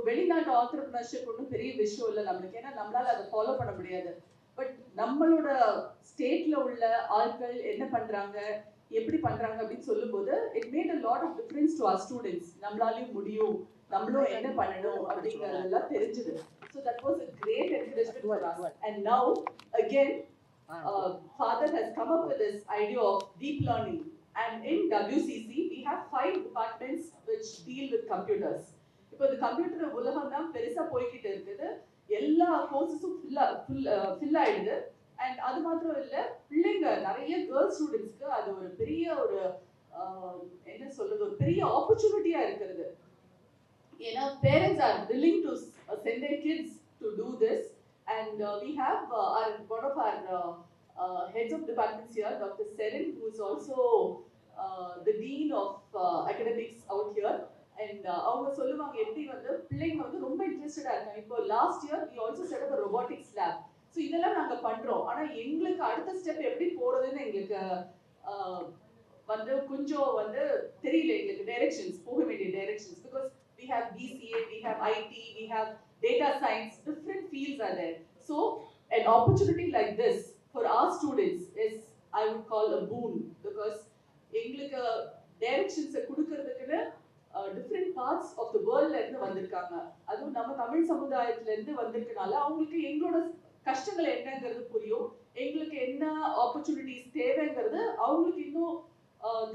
வெளிநாட்டு ஆண்டர்பிரினர்ஷிப் ஒன்றும் பெரிய விஷயம் இல்லை நம்மளுக்கு, ஏன்னா நம்மளால அதை ஃபாலோ பண்ண முடியாது. பட் நம்மளோட ஸ்டேட்ல உள்ள ஆட்கள் என்ன பண்றாங்க, எப்படி பண்றாங்க அப்படின்னு சொல்லும்போது it made a lot of difference to our students. நம்மளாலையும் முடியும், நம்மளும் என்ன பண்ணணும் அப்படிங்கறதெல்லாம் தெரிஞ்சது. So that was a great encouragement for us. And now again, father has come up with this idea of deep learning. And in WCC we have 5 departments which deal with computers. இப்போ இந்த computer உலகம் தான் பெருசா போய்கிட்டு இருக்குது. எல்லா கோர்சஸும் fill ஆயிடுது. And அது மாத்திரம் இல்ல, பிள்ளைங்க நிறைய கேர்ள்ஸ் ஸ்டூடெண்ட்ஸ்க்கு அது ஒரு பெரிய ஒரு என்ன சொல்றது, ஒரு பெரிய ஆப்பர்ச்சுனிட்டியா இருக்கிறது. ஏன்னா parents are willing to send their kids to do this. And we have one of our heads of departments here, Dr. Serin, who is also the dean of academics out here. And அவங்க சொல்லுவாங்க எப்படி வந்து பிள்ளைங்க வந்து ரொம்ப இன்ட்ரெஸ்டடா இருக்காங்க. இப்போ last year we also set up a robotics lab. So இதெல்லாம் நாங்க பண்றோம். ஆனா எங்களுக்கு அடுத்த ஸ்டெப் எப்படி போறதுன்னு எங்களுக்கு வந்து கொஞ்சம் வந்து தெரியல, எங்களுக்கு டைரக்ஷன்ஸ், போக வேண்டிய directions. Because we have BCA, we have IT, we have data science, different fields are there. So an opportunity like this for our students is, I would call, a boon, because எங்களுக்கு directions கொடுக்கிறதுக்குன்னு different parts of the வேர்ல்ட்ல இருந்து வந்திருக்காங்க. அதுவும் நம்ம தமிழ் சமுதாயத்துல இருந்து வந்திருக்கனால அவங்களுக்கு எங்களோட கஷ்டங்கள் என்னங்கிறது புரியும், எங்களுக்கு என்ன ஆப்பர்ச்சுனிட்டிஸ் தேவைங்கிறது அவங்களுக்கு இன்னும்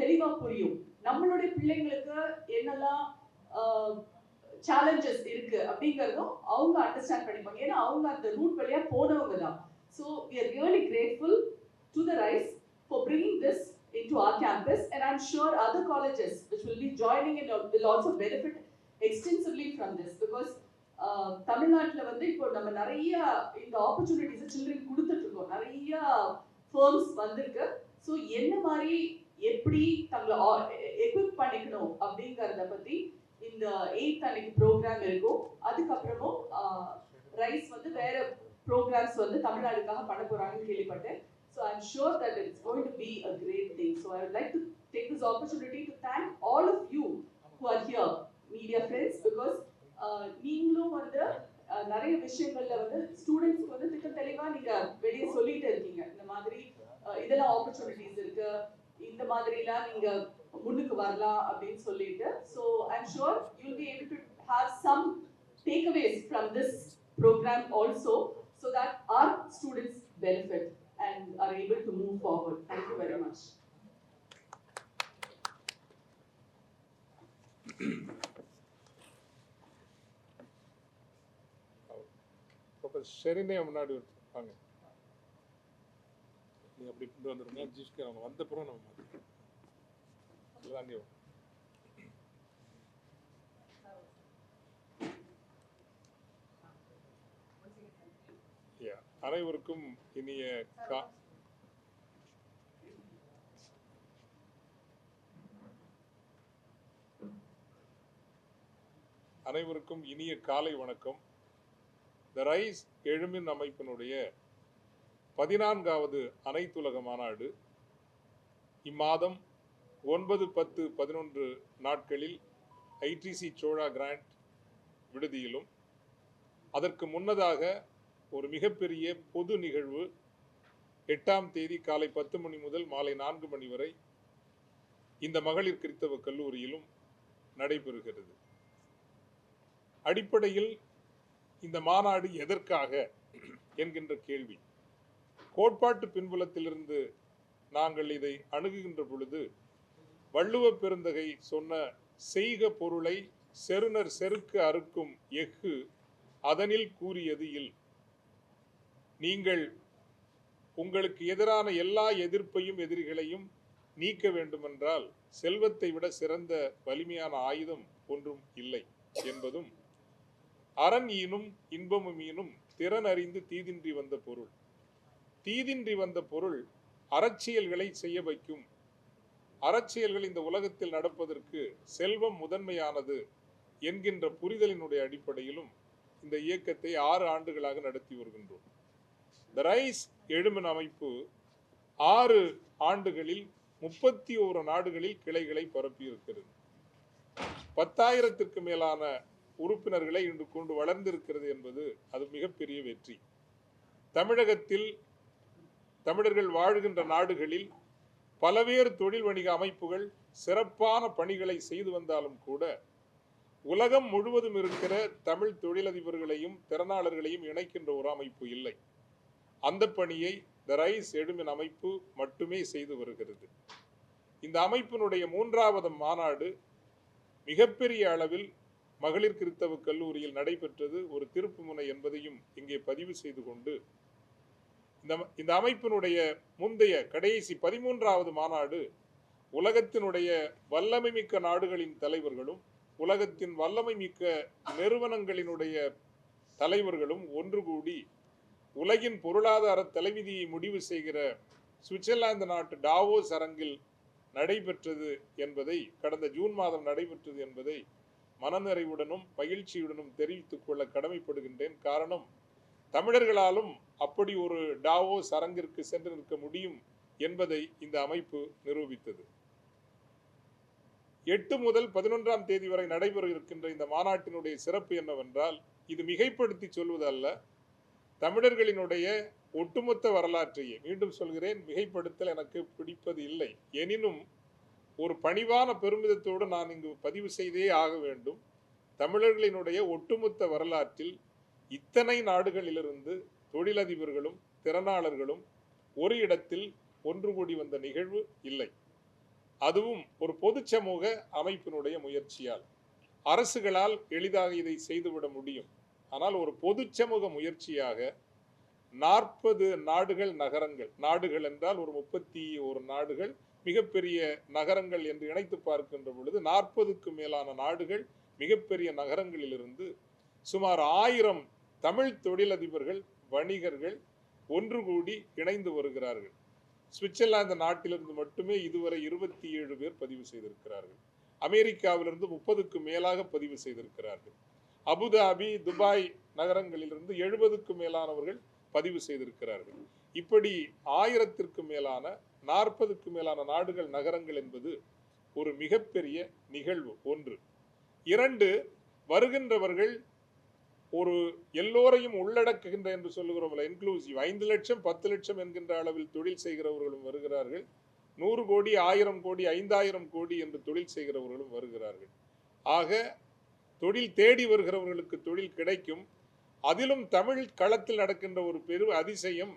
தெளிவா புரியும். நம்மளுடைய பிள்ளைங்களுக்கு என்னெல்லாம் சேலஞ்சஸ் இருக்கு அப்படிங்கறதும் அவங்க அண்டர்ஸ்டாண்ட் பண்ணிப்பாங்க, ஏன்னா அவங்க அந்த ரூட் வழியா போனவங்க தான். So we are really grateful to the RISE for bringing this into our campus, and I'm sure other colleges which will be joining in will also benefit extensively from this, because தமிழ்நாட்டுல வந்து இப்போ நம்ம நிறைய இந்த opportunities children கொடுத்துட்டு இருக்கோம், நிறைய firms வந்திருக்கு. ஸோ என்ன மாதிரி எப்படி தங்களை எக்விப் பண்ணிக்கணும் அப்படிங்கறத பத்தி இந்த 8th அன்னைக்கு ப்ரோக்ராம் இருக்கும். அதுக்கப்புறமும் ரைஸ் வந்து வேற ப்ரோக்ராம்ஸ் வந்து தமிழ்நாடுக்காக பண்ண போறாங்கன்னு கேள்விப்பட்டேன். So I'm sure that it's going to be a great thing. So I would like to take this opportunity to thank all of you who are here, media friends, because நீங்களும் வந்து நிறைய விஷயங்கள்ல வந்து ஸ்டூடெண்ட்ஸ்க்கு வந்து திட்ட தெளிவா நீங்க வெளியே சொல்லிட்டு இருக்கீங்க. இந்த மாதிரி இதெல்லாம் ஆப்பர்ச்சுனிட்டிஸ் இருக்கு, இந்த மாதிரிலாம் நீங்க முன்னுக்கு வரலாம் அப்படின்னு சொல்லிட்டு. So I'm sure you'll be able to have some takeaways from this program also, so that our students benefit and are able to move forward. Thank you very much. ஷெரினே முன்னாடி வாங்க, நீ அப்படி கொண்டு வந்துருங்க. ஜிஷ்கே அவங்க வந்தப்புறம் நம்ம தாண்டி அனைவருக்கும் இனிய அனைவருக்கும் இனிய காலை வணக்கம். த ரைஸ் எழுமின் அமைப்பினுடைய 14வது அனைத்துலக மாநாடு இம்மாதம் 9, 10, 11 நாட்களில் ஐடிசி சோழா கிராண்ட் விடுதியிலும், அதற்கு முன்னதாக ஒரு மிகப்பெரிய பொது நிகழ்வு 8ஆம் தேதி காலை 10 மணி முதல் மாலை 4 மணி வரை இந்த மகளிர் கிறிஸ்தவ கல்லூரியிலும் நடைபெறுகிறது. அடிப்படையில் இந்த மாநாடு எதற்காக என்கின்ற கேள்வி, கோட்பாட்டு பின்புலத்திலிருந்து நாங்கள் இதை அணுகுகின்ற பொழுது, வள்ளுவ பெருந்தகை சொன்ன செய்க பொருளை செருணர் செருக்கு அறுக்கும் எஃகு அதனில் கூறியது இல். நீங்கள் உங்களுக்கு எதிரான எல்லா எதிர்ப்பையும் எதிரிகளையும் நீக்க வேண்டுமென்றால் செல்வத்தை விட சிறந்த வலிமையான ஆயுதம் ஒன்றும் இல்லை என்பதும், அரண் ஈனும் இன்பமும் ஈனும் திறன் அறிந்து தீதின்றி வந்த பொருள், தீதின்றி வந்த பொருள் அறச்செயல்களை செய்ய வைக்கும், அறச்செயல்கள் இந்த உலகத்தில் நடப்பதற்கு செல்வம் முதன்மையானது என்கின்ற புரிதலினுடைய அடிப்படையிலும் இந்த இயக்கத்தை 6 ஆண்டுகளாக நடத்தி வருகின்றோம். த ரைஸ் எழுமின் அமைப்பு 6 ஆண்டுகளில் 31 நாடுகளில் கிளைகளை பரப்பி இருக்கிறது. 10,000க்கு மேலான உறுப்பினர்களை இன்று கொண்டு வளர்ந்திருக்கிறது என்பது அது மிகப்பெரிய வெற்றி. தமிழகத்தில் தமிழர்கள் வாழ்கின்ற நாடுகளில் பல்வேறு தொழில் வணிக அமைப்புகள் சிறப்பான பணிகளை செய்து வந்தாலும் கூட உலகம் முழுவதும் இருக்கிற தமிழ் தொழிலதிபர்களையும் திறனாளர்களையும் இணைக்கின்ற ஒரு அமைப்பு இல்லை. அந்த பணியை த ரைஸ் எடுமின் அமைப்பு மட்டுமே செய்து வருகிறது. இந்த அமைப்பினுடைய 3வது மாநாடு மிகப்பெரிய அளவில் மகளிர் கிறிஸ்தவ கல்லூரியில் நடைபெற்றது ஒரு திருப்புமுனை என்பதையும் இங்கே பதிவு செய்து கொண்டு, இந்த அமைப்பினுடைய முந்தைய கடைசி 13வது மாநாடு உலகத்தினுடைய வல்லமை மிக்க நாடுகளின் தலைவர்களும் உலகத்தின் வல்லமை மிக்க நிறுவனங்களினுடைய தலைவர்களும் ஒன்று கூடி உலகின் பொருளாதார தலைவிதியை முடிவு செய்கிற சுவிட்சர்லாந்து நாட்டு டாவோஸ் அரங்கில் நடைபெற்றது என்பதை, கடந்த ஜூன் மாதம் நடைபெற்றது என்பதை மனநிறைவுடனும் மகிழ்ச்சியுடனும் தெரிவித்துக் கொள்ள கடமைப்படுகின்றேன். காரணம், தமிழர்களாலும் அப்படி ஒரு டாவோஸ் அரங்கிற்கு சென்று நிற்க முடியும் என்பதை இந்த அமைப்பு நிரூபித்தது. 8 முதல் 11ஆம் தேதி வரை நடைபெற இருக்கின்ற இந்த மாநாட்டினுடைய சிறப்பு என்னவென்றால், இது மிகைப்படுத்தி சொல்வது அல்ல, தமிழர்களினுடைய ஒட்டுமொத்த வரலாற்றையே, மீண்டும் சொல்கிறேன், மிகைப்படுத்தல் எனக்கு பிடிப்பது இல்லை. எனினும் ஒரு பணிவான பெருமிதத்தோடு நான் இங்கு பதிவு செய்தே ஆக வேண்டும். தமிழர்களினுடைய ஒட்டுமொத்த வரலாற்றில் இத்தனை நாடுகளிலிருந்து தொழிலதிபர்களும் திறனாளர்களும் ஒரு இடத்தில் ஒன்று கூடி வந்த நிகழ்வு இல்லை. அதுவும் ஒரு பொது சமூக அமைப்பினுடைய முயற்சியால். அரசுகளால் எளிதாக இதை செய்துவிட முடியும். ஆனால் ஒரு பொது சமூக முயற்சியாக 40 நாடுகள் நகரங்கள், நாடுகள் என்றால் ஒரு 31 நாடுகள், மிகப்பெரிய நகரங்கள் என்று இணைத்து பார்க்கின்ற பொழுது 40க்கு மேலான நாடுகள் மிகப்பெரிய நகரங்களிலிருந்து சுமார் 1000 தமிழ் தொழிலதிபர்கள் வணிகர்கள் ஒன்று கூடி இணைந்து வருகிறார்கள். சுவிட்சர்லாந்து நாட்டிலிருந்து மட்டுமே இதுவரை 27 பேர் பதிவு செய்திருக்கிறார்கள். அமெரிக்காவிலிருந்து 30க்கு மேலாக பதிவு செய்திருக்கிறார்கள். அபுதாபி, துபாய் நகரங்களிலிருந்து 70க்கு மேலானவர்கள் பதிவு செய்திருக்கிறார்கள். இப்படி 1000க்கு மேலான 40க்கு மேலான நாடுகள் நகரங்கள் என்பது ஒரு மிகப்பெரிய நிகழ்வு. 1. 2, வருகின்றவர்கள் ஒரு எல்லோரையும் உள்ளடக்குகின்ற என்று சொல்லுகிறோம், இன்க்ளூசிவ், 5 லட்சம் 10 லட்சம் என்கின்ற அளவில் தொழில் செய்கிறவர்களும் வருகிறார்கள். 100 கோடி 1000 கோடி 5000 கோடி என்று தொழில் செய்கிறவர்களும் வருகிறார்கள். ஆக தொழில் தேடி வருகிறவர்களுக்கு தொழில் கிடைக்கும். அதிலும் தமிழ் களத்தில் நடக்கின்ற ஒரு பெரும் அதிசயம்,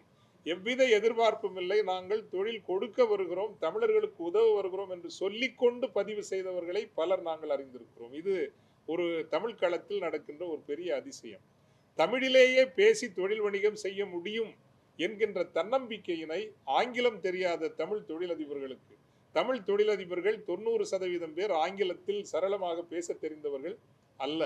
எவ்வித எதிர்பார்ப்பும் இல்லை, நாங்கள் தொழில் கொடுக்க வருகிறோம், தமிழர்களுக்கு உதவ வருகிறோம் என்று சொல்லிக்கொண்டு பதிவு செய்தவர்களை பலர் நாங்கள் அறிந்திருக்கிறோம். இது ஒரு தமிழ் களத்தில் நடக்கின்ற ஒரு பெரிய அதிசயம். தமிழிலேயே பேசி தொழில் வணிகம் செய்ய முடியும் என்கின்ற தன்னம்பிக்கையினை ஆங்கிலம் தெரியாத தமிழ் தொழிலதிபர்களுக்கு, தமிழ் தொழிலதிபர்கள் 90% பேர் ஆங்கிலத்தில் சரளமாக பேச தெரிந்தவர்கள் அல்ல.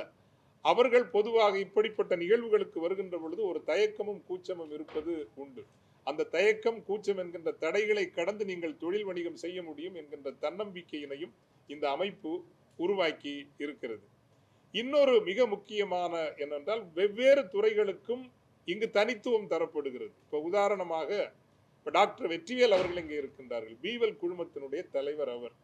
அவர்கள் பொதுவாக இப்படிப்பட்ட நிகழ்வுகளுக்கு வருகின்ற பொழுது ஒரு தயக்கமும் கூச்சமும் இருப்பது உண்டு. அந்த தயக்கம் கூச்சம் என்கின்ற தடைகளை கடந்து நீங்கள் தொழில் வணிகம் செய்ய முடியும் என்கின்ற தன்னம்பிக்கையினையும் இந்த அமைப்பு உருவாக்கி இருக்கிறது. இன்னொரு மிக முக்கியமான என்னென்றால், வெவ்வேறு துறைகளுக்கும் இங்கு தனித்துவம் தரப்படுகிறது. இப்போ உதாரணமாக டாக்டர் வெற்றிவேல் அவர்கள் இங்கே இருக்கின்றார்கள். பீவல் குழுமத்தினுடைய தலைவர் அவர்.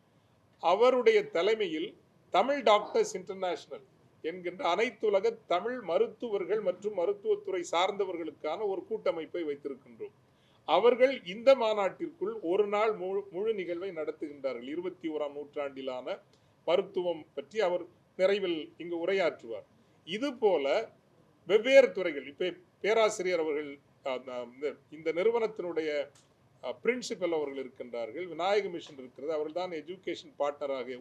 அவருடைய தலைமையில் தமிழ் டாக்டர்ஸ் இன்டர்நேஷனல் என்கின்ற அனைத்துலக தமிழ் மருத்துவர்கள் மற்றும் மருத்துவத்துறை சார்ந்தவர்களுக்கான ஒரு கூட்டமைப்பை வைத்திருக்கின்றோம். அவர்கள் இந்த மாநாட்டிற்குள் ஒரு நாள் முழு நிகழ்வை நடத்துகின்றார்கள். 21ஆம் நூற்றாண்டிலான மருத்துவம் பற்றி அவர் நிறைவில் இங்கு உரையாற்றுவார். இது போல வெவ்வேறு துறைகள், இப்ப பேராசிரியர் அவர்கள் இந்த நிறுவனத்தினுடைய பிரின்சிபல் அவர்கள் இருக்கின்றார்கள், விநாயக மிஷன் இருக்கிறது, அவர்கள் தான் எஜுகேஷன் பார்ட்னராக,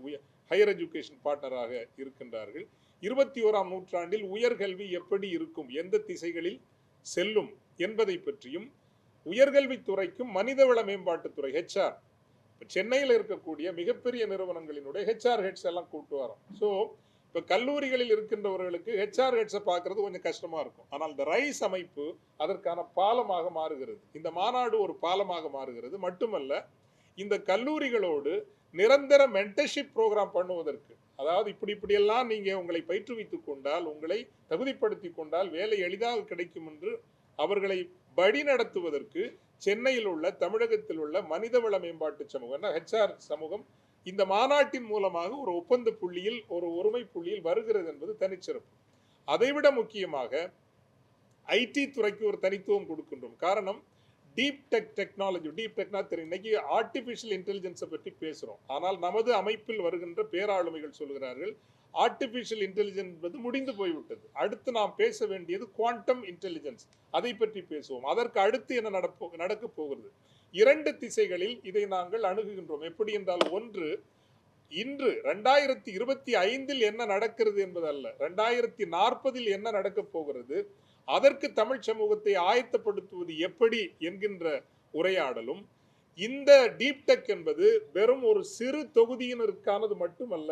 ஹையர் எஜுகேஷன் பார்ட்னராக இருக்கின்றார்கள். 21ஆம் நூற்றாண்டில் உயர்கல்வி எப்படி இருக்கும், எந்த திசைகளில் செல்லும் என்பதை பற்றியும், உயர்கல்வித்துறைக்கும் மனிதவள மேம்பாட்டுத்துறை HR, சென்னையில் இருக்கக்கூடிய மிகப்பெரிய நிறுவனங்களினுடைய HR ஹெட்ஸ் எல்லாம் கூட்டு வரோம். ஸோ இப்போ கல்லூரிகளில் இருக்கின்றவர்களுக்கு HR ஹெட்ஸை பார்க்கறது கொஞ்சம் கஷ்டமா இருக்கும். ஆனால் இந்த ரைஸ் அமைப்பு அதற்கான பாலமாக மாறுகிறது. இந்த மாநாடு ஒரு பாலமாக மாறுகிறது. மட்டுமல்ல, இந்த கல்லூரிகளோடு நிரந்தர மென்டர்ஷிப் ப்ரோக்ராம் பண்ணுவதற்கு, அதாவது இப்படியெல்லாம் நீங்கள் உங்களை பயிற்றுவித்துக் கொண்டால், உங்களை தகுதிப்படுத்தி கொண்டால் வேலை எளிதாக கிடைக்கும் என்று அவர்களை வழி நடத்துவதற்கு சென்னையில் உள்ள, தமிழகத்தில் உள்ள மனிதவள மேம்பாட்டு சமூகம், HR சமூகம் இந்த மாநாட்டின் மூலமாக ஒரு ஒப்பந்த புள்ளியில், ஒரு ஒருமை புள்ளியில் வருகிறது என்பது தனிச்சிறப்பு. அதைவிட முக்கியமாக ஐடி துறைக்கு ஒரு தனித்துவம் கொடுக்கின்றோம். காரணம், டீப் டெக்னாலஜி. டீப் டெக்னா தெரியும், இன்னைக்கு ஆர்டிபிஷியல் இன்டெலிஜென்ஸை பற்றி பேசுறோம். ஆனால் நமது அமைப்பில் வருகின்ற பேராளுமைகள் சொல்கிறார்கள் ஆர்டிபிஷியல் இன்டெலிஜென்ஸ் என்பது முடிந்து போய்விட்டது, அடுத்து நாம் பேச வேண்டியது குவாண்டம் இன்டெலிஜென்ஸ், அதை பற்றி பேசுவோம். அதற்கு அடுத்து என்ன நடக்க போகிறது? 2 திசைகளில் இதை நாங்கள் அணுகுகின்றோம். எப்படி என்றால், ஒன்று, இன்று 2025 என்ன நடக்கிறது என்பதல்ல, 2040 என்ன நடக்க போகிறது, அதற்கு தமிழ் சமூகத்தை ஆயத்தப்படுத்துவது எப்படி என்கின்ற உரையாடலும், இந்த டீப் டெக் என்பது வெறும் ஒரு சிறு தொகுதியினருக்கானது மட்டுமல்ல,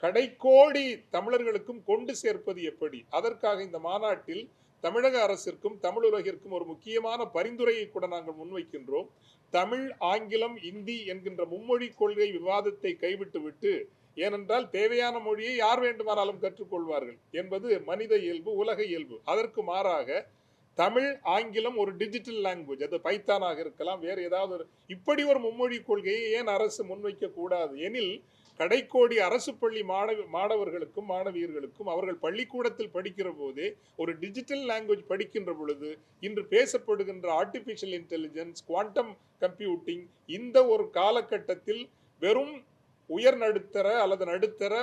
கடைக்கோடி தமிழர்களுக்கும் கொண்டு சேர்ப்பது எப்படி, அதற்காக இந்த மாநாட்டில் தமிழக அரசிற்கும் தமிழ் உலகிற்கும் ஒரு முக்கியமான பரிந்துரையை கூட நாங்கள் முன்வைக்கின்றோம். தமிழ், ஆங்கிலம், இந்தி என்கின்ற மும்மொழி கொள்கை விவாதத்தை கைவிட்டுவிட்டு, ஏனென்றால் தேவையான மொழியை யார் வேண்டுமானாலும் கற்றுக்கொள்வார்கள் என்பது மனித இயல்பு, உலக இயல்பு. அதற்கு மாறாக தமிழ், ஆங்கிலம் ஒரு டிஜிட்டல் லாங்குவேஜ், அது பைத்தானாக இருக்கலாம், வேறு ஏதாவது இப்படி ஒரு மும்மொழி கொள்கையை ஏன் அரசு முன்வைக்க கூடாது எனில், கடைக்கோடி அரசு பள்ளி மாணவர்களுக்கும் மாணவியர்களுக்கும் அவர்கள் பள்ளிக்கூடத்தில் படிக்கிற போதே ஒரு டிஜிட்டல் லாங்குவேஜ் படிக்கின்ற பொழுது இன்று பேசப்படுகின்ற ஆர்டிபிஷியல் இன்டெலிஜென்ஸ், குவாண்டம் கம்ப்யூட்டிங், இந்த ஒரு காலகட்டத்தில் வெறும் உயர் நடுத்தர அல்லது நடுத்தர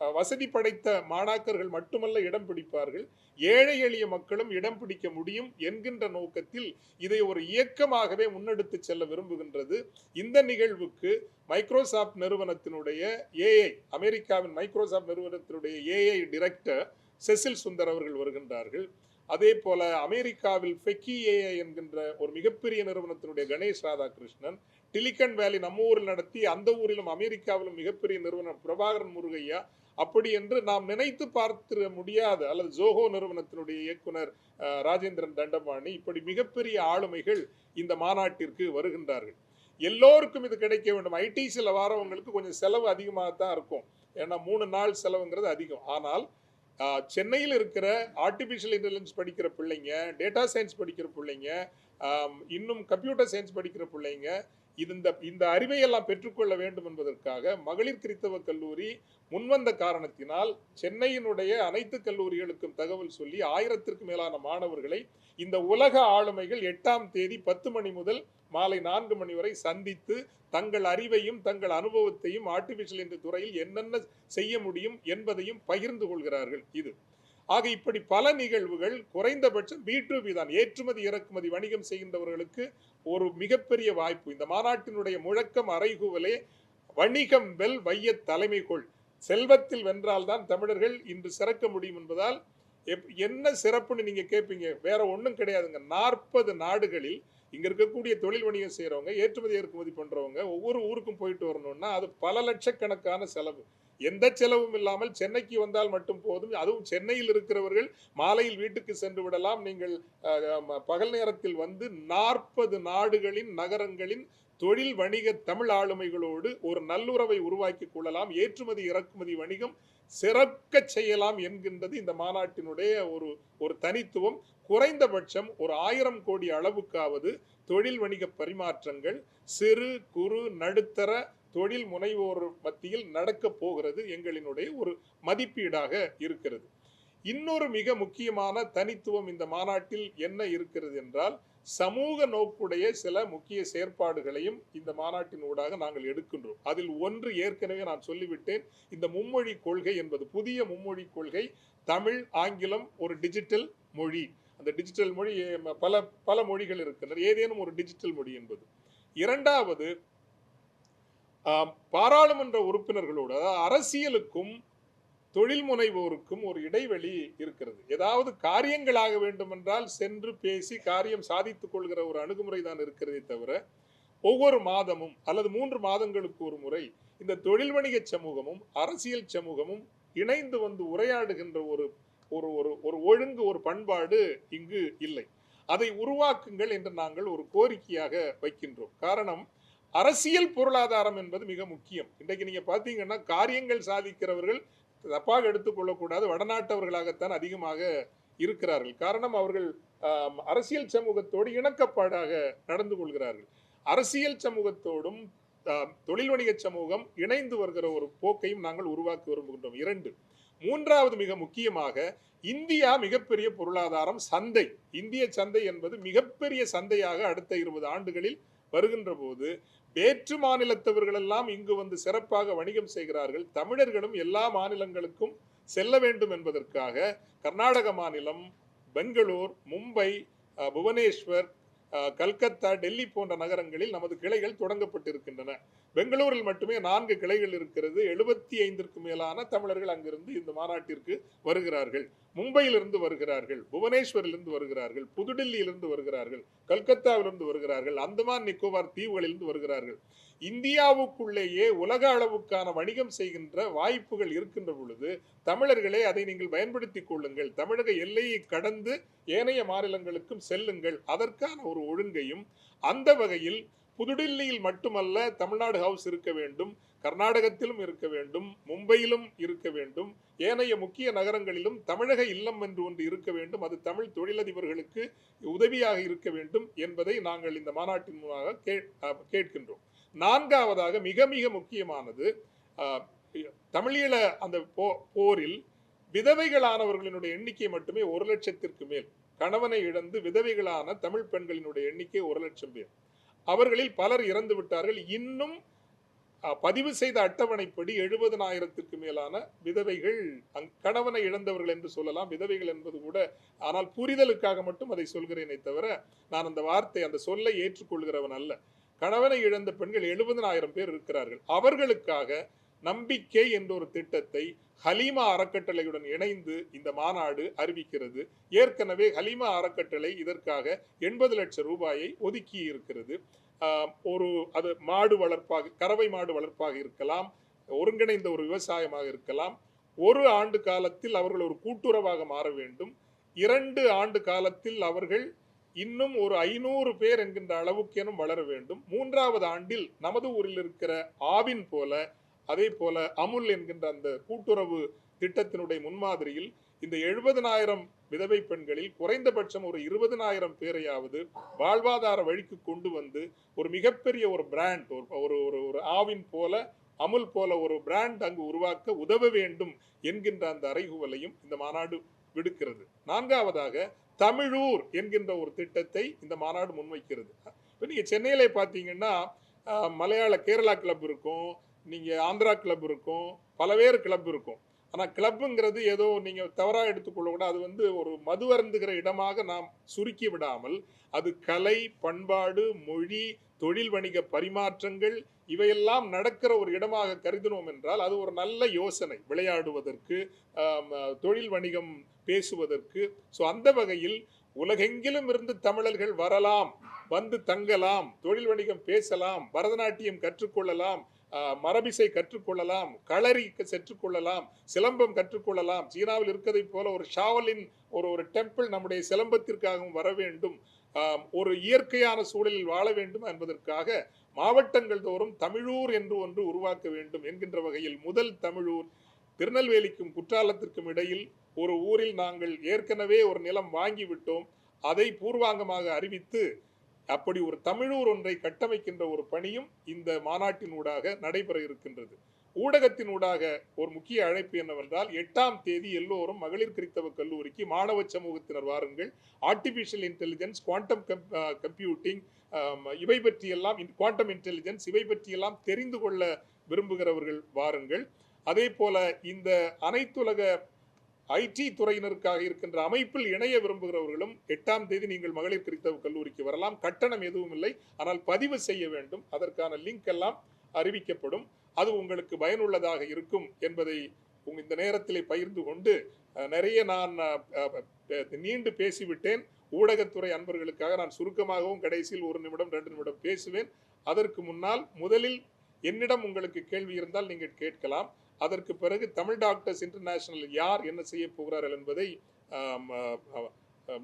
வசதி படைத்த மாணாக்கர்கள் மட்டுமல்ல இடம் பிடிப்பார்கள், ஏழை எளிய மக்களும் இடம் பிடிக்க முடியும் என்கின்ற நோக்கத்தில் இதை ஒரு இயக்கமாகவே முன்னெடுத்து செல்ல விரும்புகின்றது. இந்த நிகழ்வுக்கு மைக்ரோசாப்ட் நிறுவனத்தினுடைய ஏஐ, அமெரிக்காவின் மைக்ரோசாப்ட் நிறுவனத்தினுடைய ஏஐ டைரக்டர் செசில் சுந்தர் அவர்கள் வருகின்றார்கள். அதே போல அமெரிக்காவில் ஃபெக்கி ஏஐ என்கின்ற ஒரு மிகப்பெரிய நிறுவனத்தினுடைய கணேஷ் ராதாகிருஷ்ணன், டிலிகன் வேலி நம்ம ஊரில் நடத்தி அந்த ஊரிலும் அமெரிக்காவிலும் மிகப்பெரிய நிறுவனம் பிரபாகரன் முருகையா, அப்படி என்று நாம் நினைத்து பார்த்திட முடியாத, அல்லது ஜோஹோ நிறுவனத்தினுடைய இயக்குனர் ராஜேந்திரன் தண்டபாணி, இப்படி மிகப்பெரிய ஆளுமைகள் இந்த மாநாட்டிற்கு வருகின்றார்கள். எல்லோருக்கும் இது கிடைக்க வேண்டும். ஐடிசியில் வாரவங்களுக்கு கொஞ்சம் செலவு அதிகமாகத்தான் இருக்கும், ஏன்னா 3 நாள் செலவுங்கிறது அதிகம். ஆனால் சென்னையில் இருக்கிற ஆர்டிபிஷியல் இன்டெலிஜென்ஸ் படிக்கிற பிள்ளைங்க, டேட்டா சயின்ஸ் படிக்கிற பிள்ளைங்க, இன்னும் கம்ப்யூட்டர் சயின்ஸ் படிக்கிற பிள்ளைங்க இந்த அறிவையெல்லாம் பெற்றுக்கொள்ள வேண்டும் என்பதற்காக மகளிர் கிறித்தவ கல்லூரி முன்வந்த காரணத்தினால் சென்னையினுடைய அனைத்து கல்லூரிகளுக்கும் தகவல் சொல்லி 1000க்கும் மேலான மாணவர்களை இந்த உலக ஆளுமைகள் 8ஆம் தேதி 10 மணி முதல் மாலை 4 மணி வரை சந்தித்து தங்கள் அறிவையும் தங்கள் அனுபவத்தையும் ஆர்டிபிஷியல் என்ற துறையில் என்னென்ன செய்ய முடியும் என்பதையும் பகிர்ந்து கொள்கிறார்கள். இது ஆக இப்படி பல நிகழ்வுகள், குறைந்தபட்சம் B2B தான், ஏற்றுமதி இறக்குமதி வணிகம் செய்கின்றவர்களுக்கு ஒரு மிகப்பெரிய வாய்ப்பு. இந்த மாநாட்டினுடைய முழக்கம் அறைகூவலே வணிகம் வெல் வைய தலைமை கொள், செல்வத்தில் வென்றால்தான் தமிழர்கள் இன்று சிறக்க முடியும் என்பதால் என்ன சிறப்புன்னு நீங்க கேட்பீங்க, வேற ஒன்றும் கிடையாதுங்க. 40 நாடுகளில் இங்க இருக்கக்கூடிய தொழில் வணிகம் செய்யறவங்க, ஏற்றுமதி இறக்குமதி பண்றவங்க ஒவ்வொரு ஊருக்கும் போயிட்டு வரணும்னா அது பல லட்சக்கணக்கான செலவு. எந்த செலவும் இல்லாமல் சென்னைக்கு வந்தால் மட்டும் போதும். அதுவும் சென்னையில் இருக்கிறவர்கள் மாலையில் வீட்டுக்கு சென்று விடலாம். நீங்கள் பகல் நேரத்தில் வந்து 40 நாடுகளின் நகரங்களின் தொழில் வணிக தமிழ் ஆளுமைகளோடு ஒரு நல்லுறவை உருவாக்கி கொள்ளலாம், ஏற்றுமதி இறக்குமதி வணிகம் சிறக்க செய்யலாம் என்கின்றது இந்த மாநாட்டினுடைய ஒரு தனித்துவம். குறைந்தபட்சம் ஒரு 1000 கோடி அளவுக்காவது தொழில் வணிக பரிமாற்றங்கள் சிறு குறு நடுத்தர தொழில் முனைவோர் மத்தியில் நடக்க போகிறது எங்களினுடைய ஒரு மதிப்பீடாக இருக்கிறது. இன்னொரு மிக முக்கியமான தனித்துவம் இந்த மாநாட்டில் என்ன இருக்கிறது என்றால், சமூக நோக்குடைய சில முக்கிய செயற்பாடுகளையும் இந்த மாநாட்டின் ஊடாக நாங்கள் எடுக்கின்றோம். அதில் ஒன்று ஏற்கனவே நான் சொல்லிவிட்டேன், இந்த மும்மொழி கொள்கை என்பது புதிய மும்மொழி கொள்கை. தமிழ், ஆங்கிலம் ஒரு டிஜிட்டல் மொழி, அந்த டிஜிட்டல் மொழி பல மொழிகள் இருக்கின்றன, ஏதேனும் ஒரு டிஜிட்டல் மொழி என்பது. இரண்டாவது, பாராளுமன்ற உறுப்பினர்களோடு, அதாவது அரசியலுக்கும் தொழில் முனைவோருக்கும் ஒரு இடைவெளி இருக்கிறது. ஏதாவது காரியங்களாக வேண்டும் என்றால் சென்று பேசி காரியம் சாதித்துக் கொள்கிற ஒரு அணுகுமுறை தான் இருக்கிறதே தவிர, ஒவ்வொரு மாதமும் அல்லது 3 மாதங்களுக்கு ஒரு முறை இந்த தொழில் வணிக சமூகமும் அரசியல் சமூகமும் இணைந்து வந்து உரையாடுகின்ற ஒரு ஒழுங்கு, ஒரு பண்பாடு இங்கு இல்லை. அதை உருவாக்குங்கள் என்று நாங்கள் ஒரு கோரிக்கையாக வைக்கின்றோம். காரணம், அரசியல் பொருளாதாரம் என்பது மிக முக்கியம். இன்றைக்கு நீங்க பாத்தீங்கன்னா காரியங்கள் சாதிக்கிறவர்கள் தப்பாக எடுத்துக்கொள்ளக்கூடாது, வடநாட்டவர்களாகத்தான் அதிகமாக இருக்கிறார்கள். காரணம், அவர்கள் அரசியல் சமூகத்தோடு இணக்கப்பாடாக நடந்து கொள்கிறார்கள். அரசியல் சமூகத்தோடும் தொழில் வணிக சமூகம் இணைந்து வருகிற ஒரு போக்கையும் நாங்கள் உருவாக்க விரும்புகின்றோம். 2, மூன்றாவது மிக முக்கியமாக இந்தியா மிகப்பெரிய பொருளாதாரம், சந்தை. இந்திய சந்தை என்பது மிகப்பெரிய சந்தையாக அடுத்த 20 ஆண்டுகளில் வருகின்ற போது வேற்று மாநிலத்தவர்கள் எல்லாம் இங்கு வந்து சிறப்பாக வணிகம் செய்கிறார்கள். தமிழர்களும் எல்லா மாநிலங்களுக்கும் செல்ல வேண்டும் என்பதற்காக கர்நாடக மாநிலம், பெங்களூர், மும்பை, புவனேஸ்வர், கல்கத்தா, டெல்லி போன்ற நகரங்களில் நமது கிளைகள் தொடங்கப்பட்டிருக்கின்றன. பெங்களூரில் மட்டுமே 4 கிளைகள் இருக்கிறது. 75க்கும் மேலான தமிழர்கள் அங்கிருந்து இந்த மாநாட்டிற்கு வருகிறார்கள். மும்பையிலிருந்து வருகிறார்கள், புவனேஸ்வரிலிருந்து வருகிறார்கள், புதுடில்லியிலிருந்து வருகிறார்கள், கல்கத்தாவிலிருந்து வருகிறார்கள், அந்தமான் நிக்கோபார் தீவுகளிலிருந்து வருகிறார்கள். இந்தியாவுக்குள்ளேயே உலக அளவுக்கான வணிகம் செய்கின்ற வாய்ப்புகள் இருக்கின்ற பொழுது தமிழர்களே அதை நீங்கள் பயன்படுத்திக் கொள்ளுங்கள். தமிழக எல்லையை கடந்து ஏனைய மாநிலங்களுக்கும் செல்லுங்கள். அதற்கான ஒரு ஒழுங்கையும், அந்த வகையில் புதுடில்லியில் மட்டுமல்ல தமிழ்நாடு ஹவுஸ் இருக்க வேண்டும், கர்நாடகத்திலும் இருக்க வேண்டும், மும்பையிலும் இருக்க வேண்டும், ஏனைய முக்கிய நகரங்களிலும் தமிழக இல்லம் என்று ஒன்று இருக்க வேண்டும். அது தமிழ் தொழிலதிபர்களுக்கு உதவியாக இருக்க வேண்டும் என்பதை நாங்கள் இந்த மாநாட்டின் மூலமாக கேட்கின்றோம். நான்காவதாக மிக மிக முக்கியமானது, தமிழீழ அந்த போரில் விதவைகளானவர்களினுடைய எண்ணிக்கை மட்டுமே 1 லட்சத்திற்கு மேல். கணவனை இழந்து விதவைகளான தமிழ் பெண்களினுடைய எண்ணிக்கை 1 லட்சம் பேர். அவர்களில் பலர் இறந்து விட்டார்கள். இன்னும் பதிவு செய்த அட்டவணைப்படி 70,000க்கு மேலான விதவைகள், கணவனை இழந்தவர்கள் என்று சொல்லலாம், விதவைகள் என்பது கூட. ஆனால் புரிதலுக்காக மட்டும் அதை சொல்கிறேனே தவிர நான் அந்த வார்த்தை, அந்த சொல்லை ஏற்றுக்கொள்கிறவன் அல்ல. கணவனை இழந்த பெண்கள் 70,000 பேர் இருக்கிறார்கள். அவர்களுக்காக நம்பிக்கை என்ற ஒரு திட்டத்தை ஹலீமா அறக்கட்டளையுடன் இணைந்து இந்த மாநாடு அறிவிக்கிறது. ஏற்கனவே ஹலீமா அறக்கட்டளை இதற்காக 80 லட்சம் ரூபாயை ஒதுக்கி இருக்கிறது. அது மாடு வளர்ப்பாக, கறவை மாடு வளர்ப்பாக இருக்கலாம், ஒருங்கிணைந்த ஒரு விவசாயமாக இருக்கலாம். 1 ஆண்டு காலத்தில் அவர்கள் ஒரு கூட்டுறவாக மாற வேண்டும். 2 ஆண்டு காலத்தில் அவர்கள் இன்னும் ஒரு 500 பேர் என்கின்ற அளவுக்கேனும் வளர வேண்டும். 3வது ஆண்டில் நமது ஊரில் இருக்கிற ஆவின் போல, அதே போல அமுல் என்கின்ற அந்த கூட்டுறவு திட்டத்தினுடைய முன்மாதிரியில் இந்த 70,000 விதவை பெண்களில் குறைந்தபட்சம் ஒரு 20,000 பேரையாவது வாழ்வாதார வழிக்கு கொண்டு வந்து ஒரு மிகப்பெரிய ஒரு பிராண்ட், ஒரு ஆவின் போல, அமுல் போல ஒரு பிராண்ட் அங்கு உருவாக்க உதவ வேண்டும் என்கின்ற அந்த அறைகூவலையும் இந்த மாநாடு விடுக்கிறது. 4வதாக தமிழூர் என்கின்ற ஒரு திட்டத்தை இந்த மாநாடு முன்வைக்கிறது. இப்போ நீங்க சென்னையில பார்த்தீங்கன்னா மலையாள கேரளா கிளப் இருக்கும், நீங்க ஆந்திரா கிளப் இருக்கும், பலவேறு கிளப் இருக்கும். ஆனா கிளப்புங்கிறது ஏதோ நீங்க தவறா எடுத்துக்கொள்ள கூட, அது வந்து ஒரு மது அருந்துகிற இடமாக நாம் சுருக்கி விடாமல், அது கலை, பண்பாடு, மொழி, தொழில் வணிக பரிமாற்றங்கள் இவையெல்லாம் நடக்கிற ஒரு இடமாக கருதினோம் என்றால் அது ஒரு நல்ல யோசனை, விளையாடுவதற்கு, தொழில் வணிகம் பேசுவதற்கு. ஸோ அந்த வகையில் உலகெங்கிலும் இருந்து தமிழர்கள் வரலாம், வந்து தங்கலாம், தொழில் வணிகம் பேசலாம், பரதநாட்டியம் கற்றுக்கொள்ளலாம், மரபிசை கற்றுக்கொள்ளலாம், களரி கற்றுக்கொள்ளலாம், சிலம்பம் கற்றுக்கொள்ளலாம். சீனாவில் இருக்கிறதை போல ஒரு ஷாவலின் ஒரு டெம்பிள் நம்முடைய சிலம்பத்திற்காகவும் வர வேண்டும், ஒரு இயற்கையான சூழலில் வாழ வேண்டும் என்பதற்காக மாவட்டங்கள் தோறும் தமிழூர் என்று ஒன்று உருவாக்க வேண்டும் என்கின்ற வகையில் முதல் தமிழூர் திருநெல்வேலிக்கும் குற்றாலத்திற்கும் இடையில் ஒரு ஊரில் நாங்கள் ஏற்கனவே ஒரு நிலம் வாங்கி விட்டோம். அதை பூர்வாங்கமாக அறிவித்து அப்படி ஒரு தமிழூர் ஒன்றை கட்டமைக்கின்ற ஒரு பணியும் இந்த மாநாட்டின் ஊடாக நடைபெற இருக்கின்றது. ஊடகத்தின் ஊடாக ஒரு முக்கிய அழைப்பு என்னவென்றால், 8ஆம் தேதி எல்லோரும் மகளிர் கிறிஸ்தவ கல்லூரிக்கு மாணவ சமூகத்தினர் வாருங்கள். ஆர்டிபிஷியல் இன்டெலிஜென்ஸ், குவாண்டம் கம்ப்யூட்டிங், இவை பற்றியெல்லாம், குவாண்டம் இன்டெலிஜென்ஸ் இவை பற்றியெல்லாம் தெரிந்து கொள்ள விரும்புகிறவர்கள் வாருங்கள். அதே போல இந்த அனைத்துலக ஐடி துறையினருக்காக இருக்கின்ற அமைப்பில் இணைய விரும்புகிறவர்களும் 8ஆம் தேதி நீங்கள் மகளிர் கிறிஸ்தவ கல்லூரிக்கு வரலாம். கட்டணம் எதுவும் இல்லை, ஆனால் பதிவு செய்ய வேண்டும். அதற்கான லிங்க் எல்லாம் அறிவிக்கப்படும். அது உங்களுக்கு பயனுள்ளதாக இருக்கும் என்பதை இந்த நேரத்திலே பகிர்ந்து கொண்டு, நிறைய நான் நீண்டு பேசிவிட்டேன். ஊடகத்துறை அன்பர்களுக்காக நான் சுருக்கமாகவும் கடைசியில் 1 நிமிடம் 2 நிமிடம் பேசுவேன். அதற்கு முன்னால் முதலில் என்னிடம் உங்களுக்கு கேள்வி இருந்தால் நீங்கள் கேட்கலாம். அதற்கு பிறகு தமிழ் டாக்டர்ஸ் இன்டர்நேஷனல் யார், என்ன செய்ய போகிறார்கள் என்பதை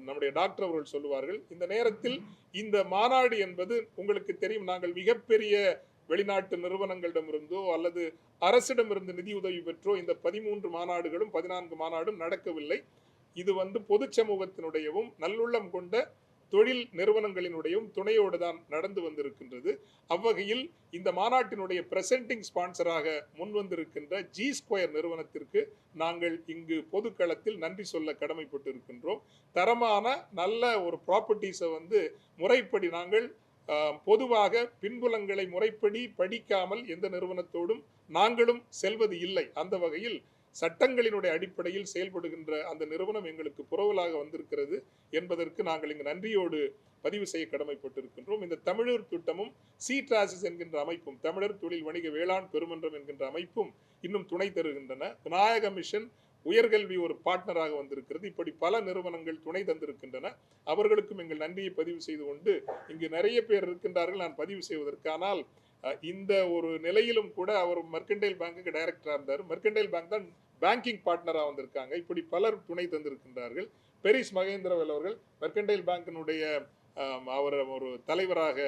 நம்முடைய டாக்டர் அவர்கள் சொல்லுவார்கள். இந்த நேரத்தில் இந்த மாநாடு என்பது உங்களுக்கு தெரியும், நாங்கள் மிகப்பெரிய வெளிநாட்டு நிறுவனங்களிடமிருந்தோ அல்லது அரசிடமிருந்து நிதியுதவி பெற்றோ இந்த 13 மாநாடுகளும் 14 மாநாடும் நடக்கவில்லை. இது பொது சமூகத்தினுடையவும் நல்லுள்ளம் கொண்ட தொழில் நிறுவனங்களினுடையும் துணையோடு தான் நடந்து வந்திருக்கின்றது. அவ்வகையில் இந்த மாநாட்டினுடைய பிரசன்டிங் ஸ்பான்சராக முன்வந்திருக்கின்ற ஜி ஸ்கொயர் நிறுவனத்திற்கு நாங்கள் இங்கு பொதுக்களத்தில் நன்றி சொல்ல கடமைப்பட்டு இருக்கின்றோம். தரமான நல்ல ஒரு ப்ராப்பர்ட்டிஸை முறைப்படி நாங்கள் பொதுவாக பின்புலங்களை முறைப்படி படிக்காமல் எந்த நிறுவனத்தோடும் நாங்களும் செல்வது இல்லை. அந்த வகையில் சட்டங்களினுடைய அடிப்படையில் செயல்படுகின்ற அந்த நிறுவனம் எங்களுக்கு புரவலாக வந்திருக்கிறது என்பதற்கு நாங்கள் இங்கு நன்றியோடு பதிவு செய்ய கடமைப்பட்டிருக்கின்றோம். இந்த தமிழர் திட்டமும் சிட்ராசிஸ் என்கின்ற அமைப்பும், தமிழர் தொழில் வணிக வேளாண் பெருமன்றம் என்கின்ற அமைப்பும் இன்னும் துணை தருகின்றன. விநாயக மிஷன் உயர்கல்வி ஒரு பார்ட்னராக வந்திருக்கிறது. இப்படி பல நிறுவனங்கள் துணை தந்திருக்கின்றன. அவர்களுக்கும் எங்கள் நன்றியை பதிவு செய்து கொண்டு, இங்கு நிறைய பேர் இருக்கின்றார்கள் நான் பதிவு செய்வதற்கு. ஆனால் இந்த ஒரு நிலையிலும் கூட அவர் மெர்கன்டைல் பேங்குக்கு டைரக்டரா இருந்தார். மெர்கன்டைல் பேங்க் தான் பேங்கிங் பார்ட்னரா வந்திருக்காங்க. இப்படி பலர் துணை தந்திருக்கின்றார்கள். பெரிஸ் மகேந்திரவேல் அவர்கள் மெர்கன்டைல் பேங்கினுடைய அவர் ஒரு தலைவராக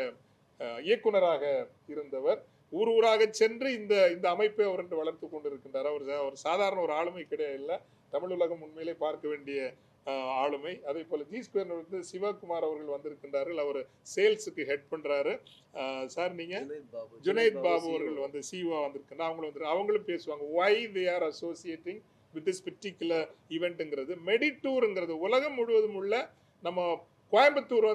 இயக்குனராக இருந்தவர். ஊர் ஊராக சென்று இந்த அமைப்பை அவர் வளர்த்து கொண்டிருக்கின்றார். அவர் சாதாரண ஒரு ஆளுமை கிடையாது. தமிழ் உலகம் உண்மையிலே பார்க்க வேண்டிய ஆளுமை. அதே போல ஜி ஸ்கொயர் சிவகுமார் அவர்கள் வந்திருக்கின்றார்கள். அவர் சேல்ஸுக்கு ஹெட் பண்றாரு. சார் நீங்க ஜுனைத் பாபு அவர்கள் சிஓ வந்திருக்காங்க. அவங்களும் பேசுவாங்க. why they are associating with this particular eventங்கிறது. மெடிடூர்ங்கிறது உலகம் முழுவதும் உள்ள, நம்ம கோயம்புத்தூர்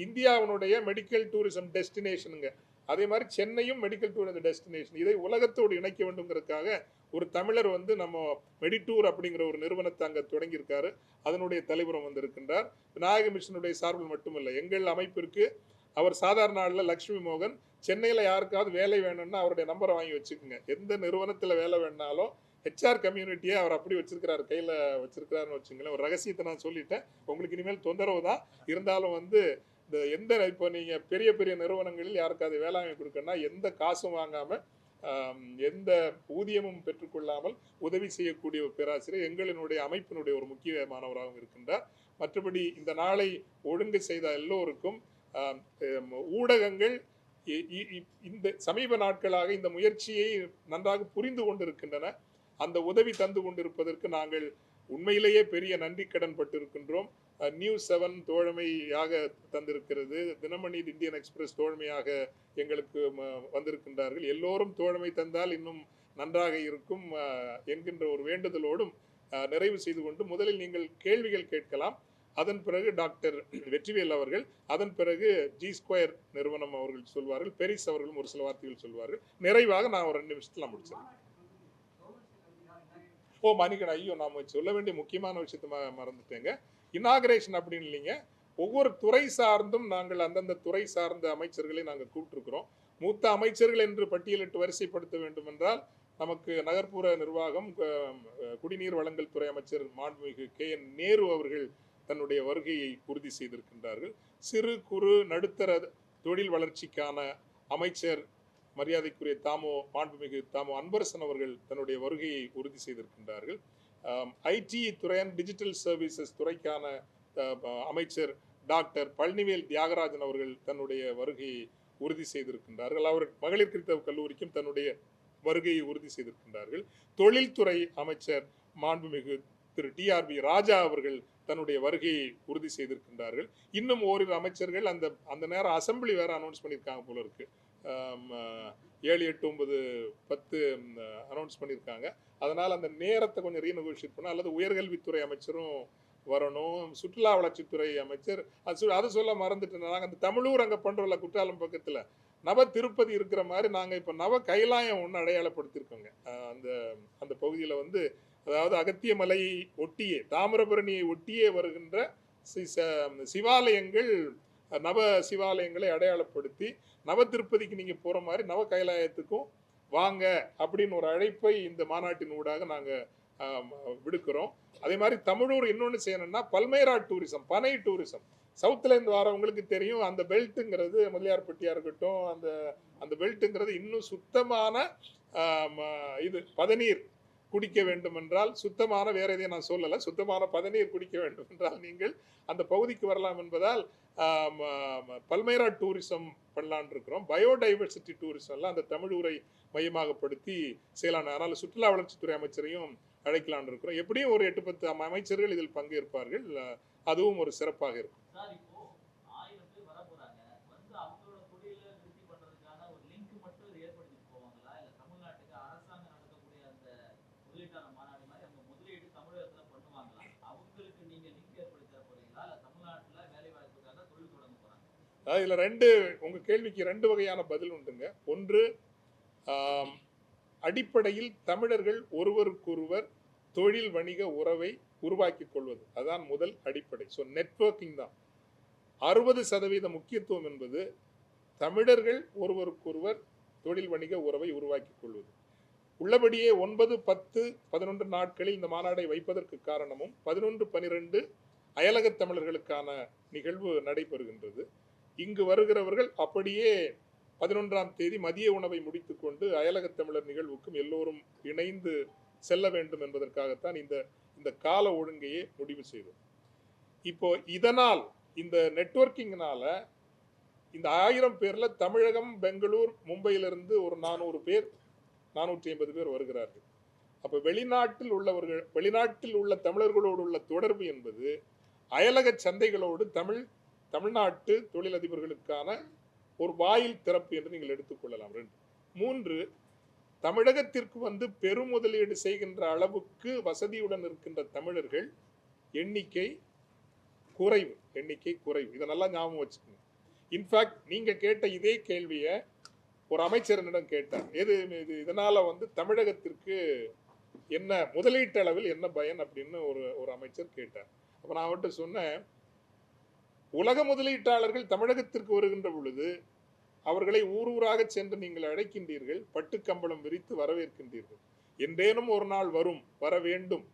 இந்தியாவினுடைய மெடிக்கல் டூரிசம் டெஸ்டினேஷனுங்க. அதே மாதிரி சென்னையும் மெடிக்கல் டூரிசம் டெஸ்டினேஷன். இதை உலகத்தோடு இணைக்க வேண்டும்ங்கிறதுக்காக ஒரு தமிழர் நம்ம மெடிடூர் அப்படிங்கிற ஒரு நிறுவனத்தை அங்கே தொடங்கியிருக்காரு. அதனுடைய தலைவரும் வந்திருக்கின்றார். விநாயக மிஷனுடைய சார்பில் மட்டுமல்ல, எங்கள் அமைப்பிற்கு அவர் சாதாரண ஆளில் லக்ஷ்மி மோகன், சென்னையில் யாருக்காவது வேலை வேணும்னா அவருடைய நம்பரை வாங்கி வச்சுக்கோங்க. எந்த நிறுவனத்தில் வேலை வேணாலும் ஹெச்ஆர் கம்யூனிட்டியை அவர் அப்படி வச்சிருக்கிறார், கையில் வச்சிருக்கிறாருன்னு வச்சுங்களேன். ஒரு ரகசியத்தை நான் சொல்லிட்டேன். உங்களுக்கு இனிமேல் தொந்தரவு தான் இருந்தாலும் இந்த எந்த இப்போ நீங்கள் பெரிய பெரிய நிறுவனங்களில் யாருக்காவது வேலை வாங்கி கொடுக்கணும்னா எந்த காசும் வாங்காமல் எந்த ஊதியமும் பெற்றுக்கொள்ளாமல் உதவி செய்யக்கூடிய ஒரு பேராசிரியர் எங்களினுடைய அமைப்பினுடைய ஒரு முக்கியமானவராகவும் இருக்கின்றார். மற்றபடி இந்த நாளை ஒழுங்கு செய்த எல்லோருக்கும் ஊடகங்கள் இந்த சமீப நாட்களாக இந்த முயற்சியை நன்றாக புரிந்து கொண்டிருக்கின்றன. அந்த உதவி தந்து கொண்டிருப்பதற்கு நாங்கள் உண்மையிலேயே பெரிய நன்றி கடன் பட்டிருக்கின்றோம். நியூஸ் 7 தோழமையாக தந்திருக்கிறது. தினமணி இந்தியன் எக்ஸ்பிரஸ் தோழமையாக எங்களுக்கு வந்திருக்கின்றார்கள். எல்லோரும் தோழமை தந்தால் இன்னும் நன்றாக இருக்கும் என்கின்ற ஒரு வேண்டுதலோடும் நிறைவு செய்து கொண்டு, முதலில் நீங்கள் கேள்விகள் கேட்கலாம். அதன் பிறகு டாக்டர் வெற்றிவேல் அவர்கள், அதன் பிறகு ஜி ஸ்கொயர் நிறுவனம் அவர்கள் சொல்வார்கள். பெரிஸ் அவர்களும் ஒரு சில வார்த்தைகள் சொல்வார்கள். நிறைவாக நான் ஒரு 2 நிமிஷத்துல முடிச்சிடறேன். மணிக்கணும். ஐயோ, நாம சொல்ல வேண்டிய முக்கியமான விஷயத்த மறந்துட்டேங்க. இனாகரேஷன் அப்படின்னு இல்லைங்க, ஒவ்வொரு துறை சார்ந்தும் நாங்கள் அந்தந்த துறை சார்ந்த அமைச்சர்களை நாங்கள் கூப்பிட்டுருக்கிறோம். மூத்த அமைச்சர்கள் என்று பட்டியலிட்டு வரிசைப்படுத்த வேண்டும் என்றால் நமக்கு நகர்ப்புற நிர்வாகம், குடிநீர் வழங்கல் துறை அமைச்சர் மாண்புமிகு KN நேரு அவர்கள் தன்னுடைய வருகையை உறுதி செய்திருக்கின்றார்கள். சிறு குறு நடுத்தர தொழில் வளர்ச்சிக்கான அமைச்சர் மரியாதைக்குரிய மாண்புமிகு தாமோ அன்பரசன் அவர்கள் தன்னுடைய வருகையை உறுதி செய்திருக்கின்றார்கள். ஐடி துறை டிஜிட்டல் சர்வீசஸ் துறைக்கான அமைச்சர் டாக்டர் பழனிவேல் தியாகராஜன் அவர்கள் தன்னுடைய வருகையை உறுதி செய்திருக்கின்றார்கள். அவர் மகளிர் கிறிஸ்தவ கல்லூரிக்கும் தன்னுடைய வருகையை உறுதி செய்திருக்கின்றார்கள். தொழில்துறை அமைச்சர் மாண்புமிகு திரு TRB ராஜா அவர்கள் தன்னுடைய வருகையை உறுதி செய்திருக்கின்றார்கள். இன்னும் ஓரிரு அமைச்சர்கள் அந்த நேரம் அசம்பிளி வேற அனௌன்ஸ் பண்ணியிருக்காங்க போல இருக்கு. 7, 8, 9, 10 அனௌன்ஸ் பண்ணியிருக்காங்க. அதனால் அந்த நேரத்தை கொஞ்சம் ரீநெகோஷியேட் பண்ண, அல்லது உயர்கல்வித்துறை அமைச்சரும் வரணும், சுற்றுலா வளர்ச்சித்துறை அமைச்சர். அது சொல்ல மறந்துட்டு, நாங்கள் அந்த தமிழூர் அங்கே பண்ணுறோம்ல குற்றாலம் பக்கத்தில் நவ திருப்பதி இருக்கிற மாதிரி நாங்கள் இப்போ நவ கைலாயம் ஒன்று அடையாளப்படுத்தியிருக்கோங்க. அந்த பகுதியில் அதாவது அகத்திய மலையை ஒட்டியே, தாமிரபரணியை ஒட்டியே வருகின்ற சிவாலயங்கள், நவ சிவாலயங்களை அடையாளப்படுத்தி நவ திருப்பதிக்கு நீங்கள் போகிற மாதிரி நவ கைலாயத்துக்கும் வாங்க அப்படின்னு ஒரு அழைப்பை இந்த மாநாட்டின் ஊடாக நாங்கள் விடுக்கிறோம். அதே மாதிரி தமிழூர் இன்னொன்று செய்யணும்னா பல்மைரா டூரிசம், பனை டூரிசம். சவுத்துலேருந்து வரவங்களுக்கு தெரியும், அந்த பெல்ட்டுங்கிறது முதலியார்பட்டியாக இருக்கட்டும், அந்த பெல்ட்டுங்கிறது இன்னும் சுத்தமான பதநீர் குடிக்க வேண்டும் என்றால், சுத்தமான வேற எதையும் நான் சொல்லலை, சுத்தமான பதநீர் குடிக்க வேண்டும் என்றால் நீங்கள் அந்த பகுதிக்கு வரலாம் என்பதால் பல்மைரா டூரிசம் பண்ணலான் இருக்கிறோம். பயோடைவர்சிட்டி டூரிசம்லாம் அந்த தமிழூரை மையமாகப்படுத்தி செய்யலாம். அதனால் சுற்றுலா வளர்ச்சித்துறை அமைச்சரையும் அழைக்கலான் இருக்கிறோம். எப்படியும் ஒரு 8-10 அமைச்சர்கள் இதில் பங்கேற்பார்கள். அதுவும் ஒரு சிறப்பாக இருக்கும். இதுல உங்க கேள்விக்கு 2 வகையான பதில் உண்டுங்க. ஒன்று, ஆம், அடிப்படையில் தமிழர்கள் ஒருவருக்கொருவர் தொழில் வணிக உறவை உருவாக்கிக் கொள்வது, அதான் முதல் அடிப்படை. ஸோ நெட்வொர்க்கிங் தான் 60% முக்கியத்துவம் என்பது. தமிழர்கள் ஒருவருக்கொருவர் தொழில் வணிக உறவை உருவாக்கிக் கொள்வது. உள்ளபடியே 9, 10, 11 நாட்களில் இந்த மாநாடை வைப்பதற்கு காரணமும் 11, 12 அயலக தமிழர்களுக்கான நிகழ்வு நடைபெறுகின்றது. இங்கு வருகிறவர்கள் அப்படியே 11ஆம் தேதி மதிய உணவை முடித்துக்கொண்டு அயலக தமிழர் நிகழ்வுக்கும் எல்லோரும் இணைந்து செல்ல வேண்டும் என்பதற்காகத்தான் இந்த கால ஒழுங்கையே முடிவு செய்தோம். இப்போ இதனால், இந்த நெட்வொர்க்கிங்னால இந்த 1000 பேர்ல தமிழகம், பெங்களூர், மும்பையிலிருந்து ஒரு 400 பேர் 450 பேர் வருகிறார்கள். அப்ப வெளிநாட்டில் உள்ள தமிழர்களோடு உள்ள தொடர்பு என்பது அயலக சந்தைகளோடு தமிழ்நாட்டு தொழிலதிபர்களுக்கான ஒரு வாயில் திறப்பு என்று நீங்கள் எடுத்துக்கொள்ளலாம். 2, 3, தமிழகத்திற்கு வந்து பெரும் முதலீடு செய்கின்ற அளவுக்கு வசதியுடன் இருக்கின்ற தமிழர்கள் எண்ணிக்கை குறைவு. இதை நல்லா ஞாபகம் வச்சுக்கணும். இன்ஃபேக்ட் நீங்க கேட்ட இதே கேள்வியை ஒரு அமைச்சரிடம் கேட்டார். இதனால வந்து தமிழகத்திற்கு என்ன முதலீட்டு அளவில் என்ன பயன் அப்படின்னு ஒரு அமைச்சர் கேட்டார். அப்ப நான் அவர்கிட்ட சொன்னேன், உலக முதலீட்டாளர்கள் தமிழகத்திற்கு வருகின்ற பொழுது அவர்களை ஊராக சென்று நீங்கள் அழைக்கின்றீர்கள், பட்டுக்கம்பளம் விரித்து வரவேற்கின்றீர்கள். என்றேனும் ஒரு நாள் வர வேண்டும்.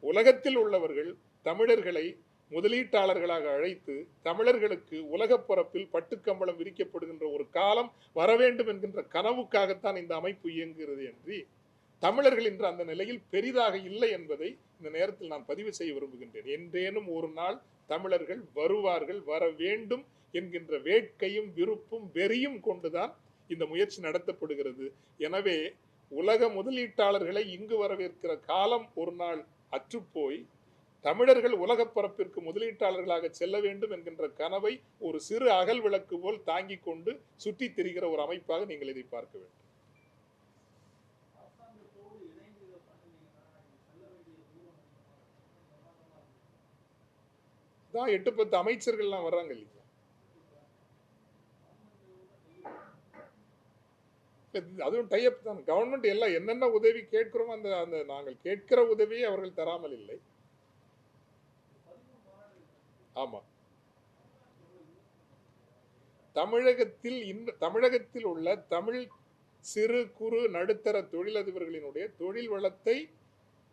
உலகத்தில் உள்ளவர்கள் தமிழர்களை முதலீட்டாளர்களாக அழைத்து தமிழர்களுக்கு உலக பரப்பில் பட்டுக்கம்பளம் விரிக்கப்படுகின்ற ஒரு காலம் வர வேண்டும் என்கின்ற கனவுக்காகத்தான் இந்த அமைப்பு இயங்குகிறது என்று தமிழர்கள் இன்று அந்த நிலையில் பெரிதாக இல்லை என்பதை இந்த நேரத்தில் நான் பதிவு செய்ய விரும்புகின்றேன். என்றேனும் ஒரு நாள் தமிழர்கள் வருவார்கள், வர வேண்டும் என்கின்ற வேட்கையும் விருப்பும் வெறியும் கொண்டுதான் இந்த முயற்சி நடத்தப்படுகிறது. எனவே உலக முதலீட்டாளர்களை இங்கு வரவேற்கிற காலம் ஒரு நாள் அற்றுப்போய் தமிழர்கள் உலக பரப்பிற்கு முதலீட்டாளர்களாக செல்ல வேண்டும் என்கின்ற கனவை ஒரு சிறு அகல் விளக்கு போல் தாங்கிக் கொண்டு சுற்றித் திரிகிற ஒரு அமைப்பாக நீங்கள் இதை பார்க்க வேண்டும். தான் 8-10 அமைச்சர்கள்லாம் வர்றாங்க இல்லையா? அதுவும் டைப் தான். கவர்மெண்ட் எல்லாம் என்னென்ன உதவி கேட்கிறோம் அந்த நாங்கள் கேட்கிற உதவியை அவர்கள் தராமல் இல்லை. ஆமா, தமிழகத்தில் உள்ள தமிழ் சிறு குறு நடுத்தர தொழிலதிபர்களினுடைய தொழில் வளத்தை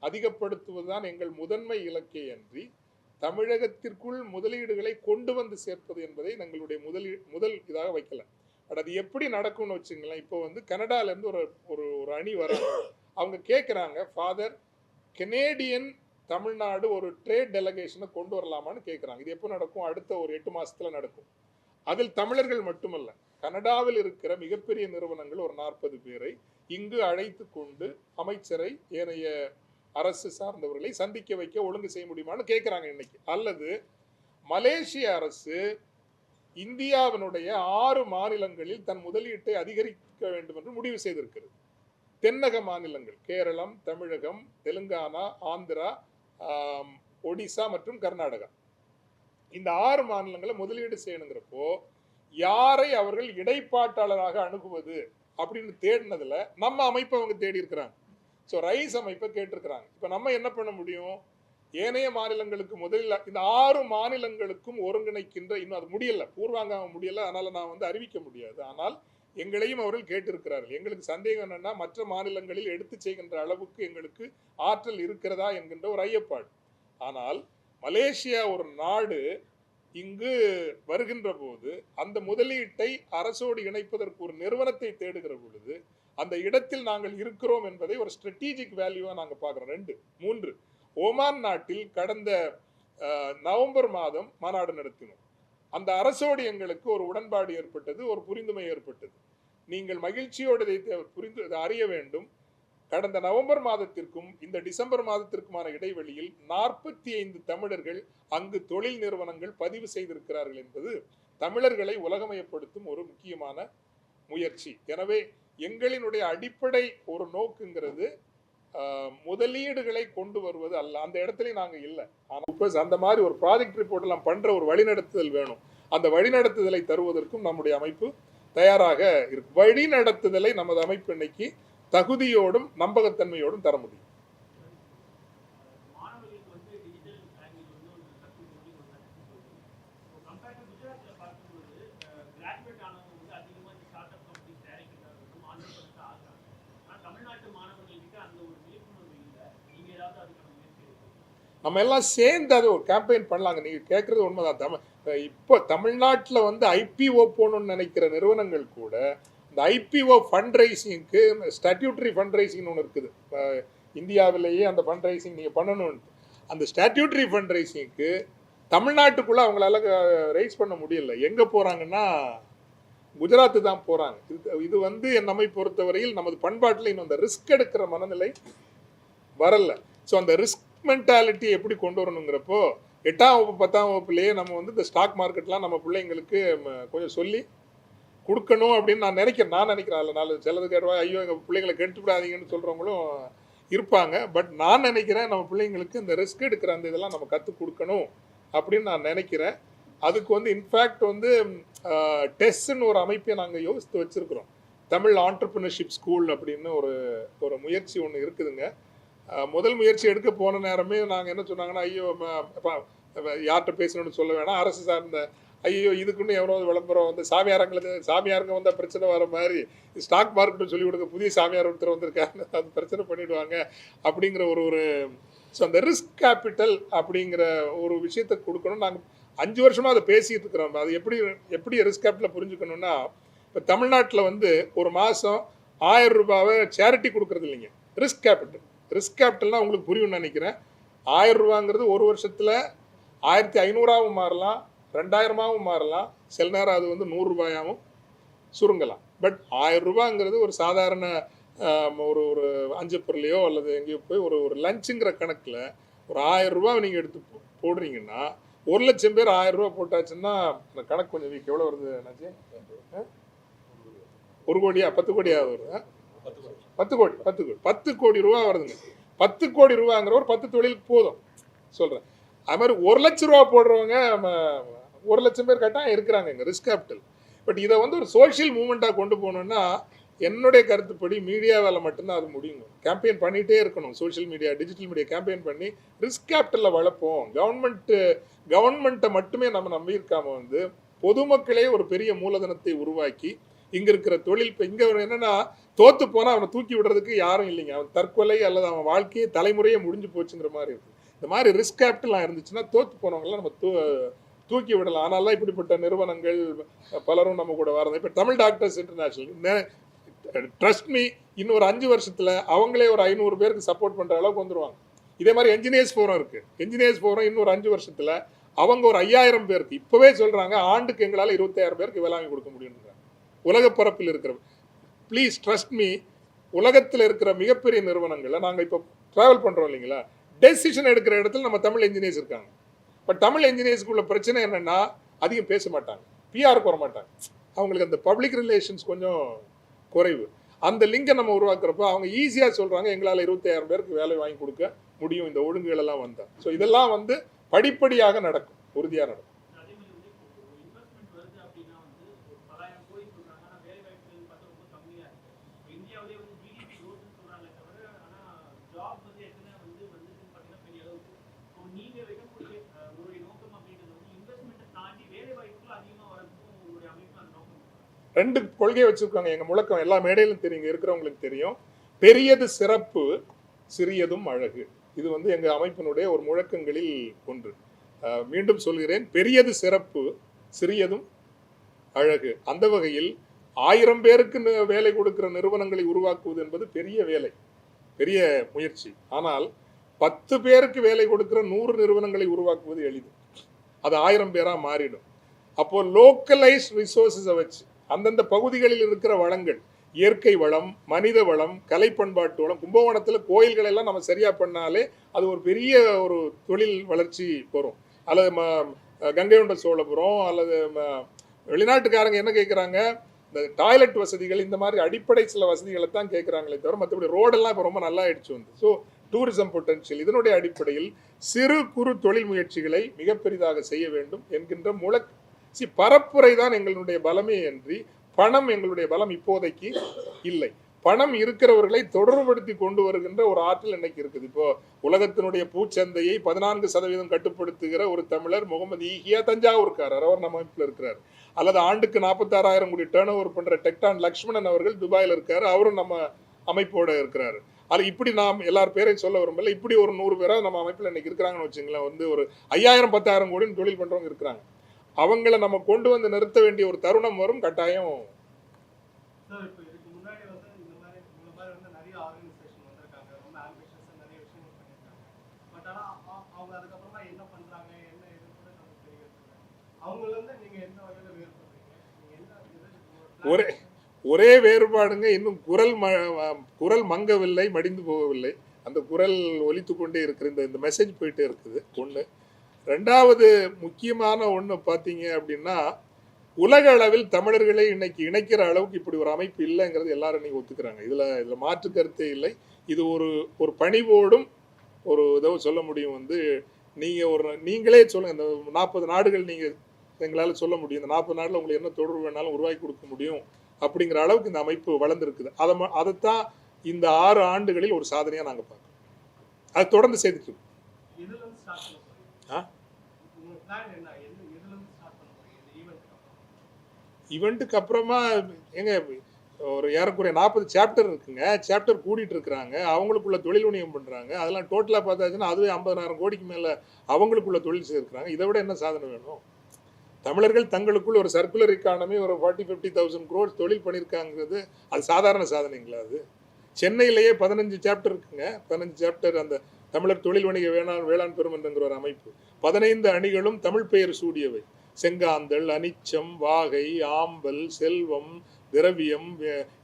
அதிகப்படுத்துவதுதான் எங்கள் முதன்மை இலக்கை அன்றி தமிழகத்திற்குள் முதலீடுகளை கொண்டு வந்து சேர்ப்பது என்பதை எங்களுடைய முதல் இதாக வைக்கல. அது எப்படி நடக்கும்னு வச்சுங்களேன். இப்போ வந்து கனடால இருந்து ஒரு அணி வராங்க. அவங்க கேட்கிறாங்க, ஃபாதர் கெனேடியன் தமிழ்நாடு ஒரு ட்ரேட் டெலகேஷனை கொண்டு வரலாமான்னு கேட்குறாங்க. இது எப்போ நடக்கும்? அடுத்த ஒரு 8 மாசத்துல நடக்கும். அதில் தமிழர்கள் மட்டுமல்ல, கனடாவில் இருக்கிற மிகப்பெரிய நிறுவனங்கள் ஒரு 40 பேரை இங்கு அழைத்து கொண்டு அமைச்சரை ஏனைய அரசு சார்ந்தவர்களை சந்திக்க வைக்க ஒழுங்கு செய்ய முடியுமான்னு கேட்குறாங்க இன்னைக்கு. அல்லது மலேசிய அரசு இந்தியாவினுடைய 6 மாநிலங்களில் தன் முதலீட்டை அதிகரிக்க வேண்டும் என்று முடிவு செய்திருக்கிறது. தென்னக மாநிலங்கள் கேரளம், தமிழகம், தெலுங்கானா, ஆந்திரா, ஒடிசா மற்றும் கர்நாடகா, இந்த 6 மாநிலங்களை முதலீடு செய்யணுங்கிறப்போ யாரை அவர்கள் இடைப்பாட்டாளராக அணுகுவது அப்படின்னு தேடினதுல நம்ம அமைப்பை அவங்க தேடி இருக்கிறாங்க. ஸோ ரைஸ் அமைப்பை கேட்டிருக்கிறாங்க. இப்போ நம்ம என்ன பண்ண முடியும்? ஏனைய மாநிலங்களுக்கு முதலில் இந்த 6 மாநிலங்களுக்கும் ஒருங்கிணைக்கின்ற, இன்னும் அது முடியல, பூர்வாங்க முடியல, அதனால நான் வந்து அறிவிக்க முடியாது. ஆனால் எங்களையும் அவர்கள் கேட்டிருக்கிறார்கள். எங்களுக்கு சந்தேகம் என்னன்னா, மற்ற மாநிலங்களில் எடுத்து செய்கின்ற அளவுக்கு எங்களுக்கு ஆற்றல் இருக்கிறதா என்கின்ற ஒரு ஐயப்பாடு. ஆனால் மலேசியா ஒரு நாடு இங்கு வருகின்ற போது அந்த முதலீட்டை அரசோடு இணைப்பதற்கு ஒரு நிறுவனத்தை தேடுகிற பொழுது அந்த இடத்தில் நாங்கள் இருக்கிறோம் என்பதை ஒரு ஸ்ட்ராட்டஜிக் வேல்யூவா நாங்கள் பார்க்கிறோம். 2, 3, ஓமான் நாட்டில் கடந்த நவம்பர் மாதம் மாநாடு நடத்தினோம். அந்த அரசோடு எங்களுக்கு ஒரு உடன்பாடு ஏற்பட்டது, ஒரு புரிந்துமை ஏற்பட்டது. நீங்கள் மகிழ்ச்சியோடு இதை அறிய வேண்டும். கடந்த நவம்பர் மாதத்திற்கும் இந்த டிசம்பர் மாதத்திற்குமான இடைவெளியில் 45 தமிழர்கள் அங்கு தொழில் நிறுவனங்கள் பதிவு செய்திருக்கிறார்கள் என்பது தமிழர்களை உலகமயப்படுத்தும் ஒரு முக்கியமான முயற்சி. எனவே எங்களினுடைய அடிப்படை ஒரு நோக்குங்கிறது முதலீடுகளை கொண்டு வருவது அல்ல. அந்த இடத்துலையும் நாங்கள் இல்லை. ஆனால் அந்த மாதிரி ஒரு ப்ராஜெக்ட் ரிப்போர்ட் எல்லாம் பண்ணுற ஒரு வழிநடத்துதல் வேணும். அந்த வழிநடத்துதலை தருவதற்கும் நம்முடைய அமைப்பு தயாராக இருக்கு. வழிநடத்துதலை நமது அமைப்பு இன்னைக்கு தகுதியோடும் நம்பகத்தன்மையோடும் தர முடியும். நம்ம எல்லாம் சேர்ந்து அதை ஒரு கேம்பெயின் பண்ணலாங்க. நீங்கள் கேட்குறது உண்மைதான். இப்போ தமிழ்நாட்டில் வந்து ஐபிஓ போகணும்னு நினைக்கிற நிறுவனங்கள் கூட இந்த ஐபிஓ ஃபண்ட் ரைசிங்க்கு ஸ்டாட்யூட்டரி ஃபண்ட் ரைசிங்னு ஒன்று இருக்குது. இந்தியாவிலேயே அந்த ஃபண்ட் ரைசிங் நீங்கள் பண்ணணும்னு அந்த ஸ்டாட்யூட்டரி ஃபண்ட் ரைசிங்க்கு தமிழ்நாட்டுக்குள்ளே அவங்களால ரைஸ் பண்ண முடியல. எங்கே போகிறாங்கன்னா குஜராத்து தான் போகிறாங்க. இது வந்து நம்மை பொறுத்தவரையில் நமது பண்பாட்டில் இன்னும் அந்த ரிஸ்க் எடுக்கிற மனநிலை வரல. ஸோ அந்த ரிஸ்க் மென்டாலிட்டி எப்படி கொண்டு வரணுங்கிறப்போ 8ஆம் வகுப்பு 10ஆம் வகுப்புலேயே நம்ம வந்து இந்த ஸ்டாக் மார்க்கெட்லாம் நம்ம பிள்ளைங்களுக்கு கொஞ்சம் சொல்லி கொடுக்கணும் அப்படின்னு நான் நினைக்கிறேன். அதில் சிலது கேட்டுவா ஐயோ எங்கள் பிள்ளைங்களை கெட்டுவிடாதீங்கன்னு சொல்கிறவங்களும் இருப்பாங்க. பட் நான் நினைக்கிறேன் நம்ம பிள்ளைங்களுக்கு இந்த ரிஸ்க் எடுக்கிற அந்த இதெல்லாம் நம்ம கற்றுக் கொடுக்கணும் அப்படின்னு நான் நினைக்கிறேன். அதுக்கு வந்து இன்ஃபேக்ட் வந்து டெஸ்ட்னு ஒரு அமைப்பை நாங்கள் யோசித்து வச்சுருக்குறோம். தமிழ் ஆண்டர்பிரினர்ஷிப் ஸ்கூல் அப்படின்னு ஒரு முயற்சி ஒன்று இருக்குதுங்க. முதல் முயற்சி எடுக்க போன நேரமே நாங்கள் என்ன சொன்னாங்கன்னா, ஐயோ யார்கிட்ட பேசணும்னு சொல்ல வேணாம், அரசு சார்ந்த ஐயோ இதுக்குன்னு எவனோ விளம்பரம் வந்து சாமியாருங்க வந்தால் பிரச்சனை வர மாதிரி ஸ்டாக் மார்க்கெட்னு சொல்லி கொடுக்க புதிய சாமியார் ஒருத்தர் வந்திருக்காருன்னு அது பிரச்சனை பண்ணிவிடுவாங்க அப்படிங்கிற ஒரு ஸோ அந்த ரிஸ்க் கேபிட்டல் அப்படிங்கிற ஒரு விஷயத்தை கொடுக்கணும். நாங்கள் 5 வருஷமாக அதை பேசிகிட்டு இருக்கிறோம். அது எப்படி ரிஸ்க் கேபிட்டலை புரிஞ்சுக்கணுன்னா, இப்போ தமிழ்நாட்டில் வந்து ஒரு மாதம் 1000 ரூபாவை சேரிட்டி கொடுக்குறது இல்லைங்க. ரிஸ்க் கேபிட்டல்னால் உங்களுக்கு புரியும்னு நினைக்கிறேன். 1000 ரூபாங்கிறது ஒரு வருஷத்தில் 1500ஆகவும் மாறலாம், 2000ஆகவும் மாறலாம், சில நேரம் அது வந்து 100 ரூபாயாகவும் சுருங்கலாம். பட் 1000 ரூபாங்கிறது ஒரு சாதாரண ஒரு அஞ்சப்பொருளையோ அல்லது எங்கேயோ போய் ஒரு லஞ்சுங்கிற கணக்கில் ஒரு 1000 ரூபாவை நீங்கள் எடுத்து போடுறீங்கன்னா 1 லட்சம் பேர் 1000 ரூபா போட்டாச்சுன்னா அந்த கணக்கு கொஞ்சம் வீக் எவ்வளோ வருது என்னாச்சு? 1 கோடியா 10 கோடியாக வருது? 10 கோடி ரூபா வருதுங்க. 10 கோடி ரூபாங்கிற ஒரு 10 தொழிலுக்கு போதும் சொல்கிறேன். அது மாதிரி 1 லட்சம் ரூபா போடுறவங்க 1 லட்சம் பேர் கட்டாயம் இருக்கிறாங்க இங்கே ரிஸ்க் கேபிட்டல். பட் இதை வந்து ஒரு சோஷியல் மூமெண்ட்டாக கொண்டு போகணுன்னா என்னுடைய கருத்துப்படி மீடியாவால் மட்டும்தான் அது முடியுங்க. கேம்பெயின் பண்ணிகிட்டே இருக்கணும். Social media, digital media campaign பண்ணி ரிஸ்க் கேபிட்டலில் வளர்ப்போம். கவர்மெண்ட்டை மட்டுமே நம்ம நம்பியிருக்காமல் வந்து பொதுமக்களே ஒரு பெரிய மூலதனத்தை உருவாக்கி இங்கே இருக்கிற தொழில் இப்போ இங்கே என்னென்னா தோற்று போனால் அவனை தூக்கி விடுறதுக்கு யாரும் இல்லைங்க. அவன் தற்கொலை அல்லது அவன் வாழ்க்கையே தலைமுறையே முடிஞ்சு போச்சுங்கிற மாதிரி இருக்குது. இந்த மாதிரி ரிஸ்க் கேபிட்டலாம் இருந்துச்சுன்னா தோற்று போனவங்களாம் நம்ம தூக்கி விடலாம். ஆனால் தான் இப்படிப்பட்ட நிறுவனங்கள் பலரும் நம்ம கூட வரது. இப்போ Tamil doctors international trust me இன்னும் ஒரு 5 வருஷத்தில் அவங்களே ஒரு 500 பேருக்கு சப்போர்ட் பண்ணுற அளவுக்கு வந்துடுவாங்க. இதே மாதிரி என்ஜினியர்ஸ் ஃபோரம் இருக்குது. என்ஜினியர்ஸ் ஃபோரம் இன்னொரு 5 வருஷத்தில் அவங்க ஒரு 5000 பேருக்கு இப்போவே சொல்கிறாங்க ஆண்டுக்கு எங்களால் 25000 பேருக்கு வேலை வாங்கி கொடுக்க முடியும்ன்றாங்க. உலக பரப்பில் இருக்கிற ப்ளீஸ் ட்ரஸ்ட் மீ, உலகத்தில் இருக்கிற மிகப்பெரிய நிறுவனங்களில் நாங்கள் இப்போ ட்ராவல் பண்ணுறோம் இல்லைங்களா, டெசிஷன் எடுக்கிற இடத்துல நம்ம தமிழ் என்ஜினியர்ஸ் இருக்காங்க. பட் தமிழ் என்ஜினியர்ஸ்க்குள்ள பிரச்சனை என்னென்னா அதிகம் பேச மாட்டாங்க, பிஆருக்கு வர மாட்டாங்க. அவங்களுக்கு அந்த பப்ளிக் ரிலேஷன்ஸ் கொஞ்சம் குறைவு. அந்த லிங்கை நம்ம உருவாக்குறப்போ அவங்க ஈஸியாக சொல்கிறாங்க எங்களால் 25000 பேருக்கு வேலை வாங்கி கொடுக்க முடியும் இந்த ஒழுங்குகள் எல்லாம் வந்தால். ஸோ இதெல்லாம் வந்து படிப்படியாக நடக்கும், உறுதியாக நடக்கும். ரெண்டு கொள்கையை வச்சுருக்காங்க. எங்கள் முழக்கம் எல்லா மேடையிலும் தெரியும், இருக்கிறவங்களுக்கு தெரியும். பெரியது சிறப்பு, சிறியதும் அழகு. இது வந்து எங்கள் அமைப்பினுடைய ஒரு முழக்கங்களில் ஒன்று. மீண்டும் சொல்கிறேன், பெரியது சிறப்பு, சிறியதும் அழகு. அந்த வகையில் 1000 பேருக்கு வேலை கொடுக்கிற நிறுவனங்களை உருவாக்குவது என்பது பெரிய வேலை, பெரிய முயற்சி. ஆனால் 10 பேருக்கு வேலை கொடுக்கிற 100 நிறுவனங்களை உருவாக்குவது எளிது. அது 1000 பேராக மாறிடும். அப்போ லோக்கலைஸ் ரிசோர்ஸஸை வச்சு அந்தந்த பகுதிகளில் இருக்கிற வளங்கள், இயற்கை வளம், மனித வளம், கலை பண்பாட்டு வளம், கும்பகோணத்தில் கோயில்கள் எல்லாம் நம்ம சரியாக பண்ணாலே அது ஒரு பெரிய ஒரு தொழில் வளர்ச்சி வரும். அல்லது கங்கை கொண்ட சோழபுரம் அல்லது வெளிநாட்டுக்காரங்க என்ன கேட்குறாங்க, இந்த டாய்லெட் வசதிகள் இந்த மாதிரி அடிப்படை சில வசதிகளை தான் கேட்குறாங்களே தவிர மற்றபடி ரோடெல்லாம் இப்போ ரொம்ப நல்லா ஆயிடுச்சு வந்து. ஸோ டூரிசம் பொட்டன்ஷியல் இதனுடைய அடிப்படையில் சிறு குறு தொழில் முயற்சிகளை மிக பெரிதாக செய்ய வேண்டும் என்கின்ற பரப்புரை தான் எங்களுடைய பலமே அன்றி பணம் எங்களுடைய பலம் இப்போதைக்கு இல்லை. பணம் இருக்கிறவர்களை தொடர்புபடுத்தி கொண்டு வருகின்ற ஒரு ஆற்றல் இன்னைக்கு இருக்குது. இப்போ உலகத்தினுடைய பூச்சந்தையை 14% கட்டுப்படுத்துகிற ஒரு தமிழர் முகமது ஈகியா தஞ்சாவூர்காரர், அவர் நம்ம அமைப்பில் இருக்கிறார். அல்லது ஆண்டுக்கு 46,000 கோடி டேர்ன் ஓவர் பண்ற டெக்டான் லக்ஷ்மணன் அவர்கள் துபாயில் இருக்காரு, அவரும் நம்ம அமைப்போட இருக்கிறாரு. அது இப்படி நாம் எல்லார் பேரையும் சொல்ல விரும்பல, இப்படி ஒரு 100 பேரா நம்ம அமைப்பில் இன்னைக்கு இருக்கிறாங்கன்னு வச்சுங்களேன். வந்து ஒரு 5,000 10,000 கோடின்னு தொழில் பண்றவங்க இருக்கிறாங்க. அவங்கள நம்ம கொண்டு வந்து நிறுத்த வேண்டிய ஒரு தருணம் வரும் கட்டாயம். ஒரே வேறுபாடுங்க, இன்னும் குரல் மங்கவில்லை, மடிந்து போகவில்லை. அந்த குரல் ஒலித்து கொண்டே இருக்கிற இந்த மெசேஜ் போயிட்டே இருக்குது. ஒன்று. ரெண்டாவது முக்கியமான ஒன்று பார்த்தீங்க அப்படின்னா, உலக அளவில் தமிழர்களை இன்னைக்கு இணைக்கிற அளவுக்கு இப்படி ஒரு அமைப்பு இல்லைங்கிறது எல்லாரும் இன்னைக்கு ஒத்துக்கிறாங்க. இதில் மாற்று கருத்தே இல்லை. இது ஒரு பணிவோடும் ஒரு இதை சொல்ல முடியும். வந்து நீங்களே சொல்லுங்க, இந்த 40 நாடுகள் நீங்கள் எங்களால் சொல்ல முடியும், இந்த 40 நாடுல உங்களுக்கு என்ன தொடர்பு வேணாலும் உருவாக்கி கொடுக்க முடியும் அப்படிங்கிற அளவுக்கு இந்த அமைப்பு வளர்ந்துருக்குது. அதைத்தான் இந்த 6 ஆண்டுகளில் ஒரு சாதனையாக நாங்கள் பார்க்கணும். அது தொடர்ந்து செய்துட்டு இருக்கோம். ஈவெண்ட்டுக்கு அப்புறமா எங்க ஒரு ஏறக்குறைய 40 சாப்டர் இருக்குங்க. சாப்டர் கூடிட்டு இருக்கிறாங்க, அவங்களுக்குள்ள தொழில் வணிகம் பண்றாங்க. அதெல்லாம் டோட்டலா பார்த்தாச்சுன்னா அதுவே 50,000 கோடிக்கு மேல அவங்களுக்குள்ள தொழில் செய்திருக்கிறாங்க. இதை விட என்ன சாதனை வேணும்? தமிழர்கள் தங்களுக்குள் ஒரு சர்க்குலர் எக்கானமி ஒரு 40-50,000 crores தொழில் பண்ணியிருக்காங்கிறது அது சாதாரண சாதனைங்களா? அது சென்னையிலேயே 15 சாப்டர் இருக்குங்க. 15 சாப்டர் அந்த தமிழர் தொழில் வணிக வேளாண் பெருமன்றங்கிற ஒரு அமைப்பு. 15 அணிகளும் தமிழ் பெயர் சூடியவை. செங்காந்தல், அனிச்சம், வாகை, ஆம்பல், செல்வம், திரவியம்,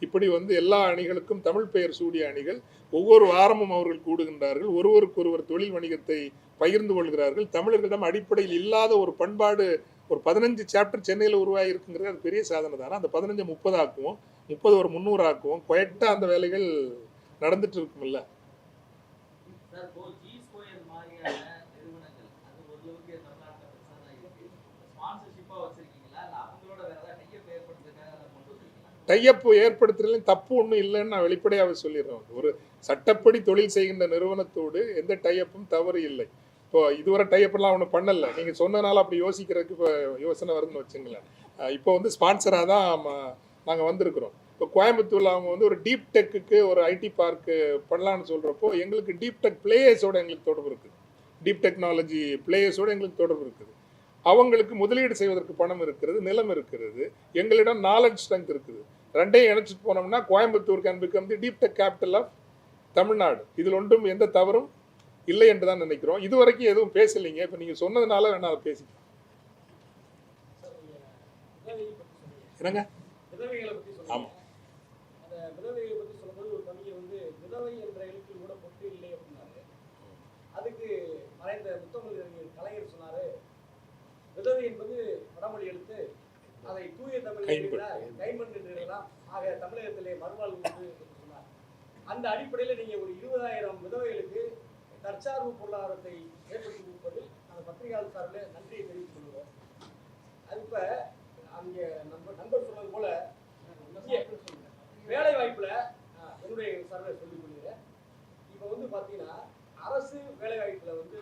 இப்படி வந்து எல்லா அணிகளுக்கும் தமிழ் பெயர் சூடிய அணிகள். ஒவ்வொரு வாரமும் அவர்கள் கூடுகின்றார்கள், ஒருவருக்கொருவர் தொழில் வணிகத்தை பகிர்ந்து கொள்கிறார்கள். தமிழர்களிடம் அடிப்படையில் இல்லாத ஒரு பண்பாடு ஒரு 15 சாப்டர் சென்னையில் உருவாகி இருக்குங்கிறது அது பெரிய சாதனை தானே. அந்த 15 30 ஆக்குவோம், 30 ஒரு 300 ஆக்குவோம். குவைட்டா அந்த வேலைகள் நடந்துட்டு இருக்கும்ல. டைப் ஏற்படுத்துறதுலையும் தப்பு ஒன்றும் இல்லைன்னு நான் வெளிப்படையாக சொல்லிடுறேன். ஒரு சட்டப்படி தொழில் செய்கின்ற நிறுவனத்தோடு எந்த டைப்பும் தவறு இல்லை. இப்போ இதுவரை டைப்பெல்லாம் ஒன்றும் பண்ணலை. நீங்கள் சொன்னனால அப்படி யோசிக்கிறதுக்கு இப்போ யோசனை வருதுன்னு வச்சுங்களேன். இப்போ வந்து ஸ்பான்சராக தான் நாங்கள் வந்திருக்கிறோம். இப்போ கோயம்புத்தூரில் அவங்க வந்து ஒரு டீப் டெக்குக்கு ஒரு ஐடி பார்க்கு பண்ணலான்னு சொல்கிறப்போ எங்களுக்கு டீப் டெக் பிளேயர்ஸோடு எங்களுக்கு தொடர்பு இருக்குது. டீப் டெக்னாலஜி பிளேயர்ஸோடு எங்களுக்கு தொடர்பு இருக்குது. அவங்களுக்கு முதலீடு செய்வதற்கு பணம் இருக்கிறது, நிலம் இருக்கிறது, எங்களிடம் நாலேஜ் ஸ்ட்ரென்த் இருக்குது. ரெண்டையும் இணைச்சிட்டு போனோம்னா Coimbatore can become the deep tech capital of Tamil Nadu. இதில் ஒன்றும் எந்த தவறும் இல்லை என்று தான் நினைக்கிறோம். இதுவரைக்கும் எதுவும் பேசலைங்க. இப்போ நீங்கள் சொன்னதுனால வேணா அதை பேசிக்கலாம். என்னங்க? ஆமாம். அதுக்கு மறைந்த முத்தமிழ் கலைஞர் சொன்னாரு, விதவை என்பது வடமொழி எழுத்து, அதை தூய தமிழ் கைமண் என்று எழுதலாம், ஆக தமிழகத்திலே மறுவாழ்வு என்று சொன்னார். அந்த அடிப்படையில் நீங்க ஒரு 20,000 விதவைகளுக்கு தற்சார்பு பொருளாதாரத்தை ஏற்படுத்தி கொடுப்பதில் அந்த பத்திரிகையாளர் சார்பில் நன்றியை தெரிவித்துக் கொள்கிறோம். அது இப்ப அங்கே நண்பர் சொன்னது போல வேலை வாய்ப்புல என்னுடைய சார்பில் சொல்லிக் கொள்கிறேன். இப்ப வந்து பாத்தீங்கன்னா அரசு வேலை வாய்ப்புல வந்து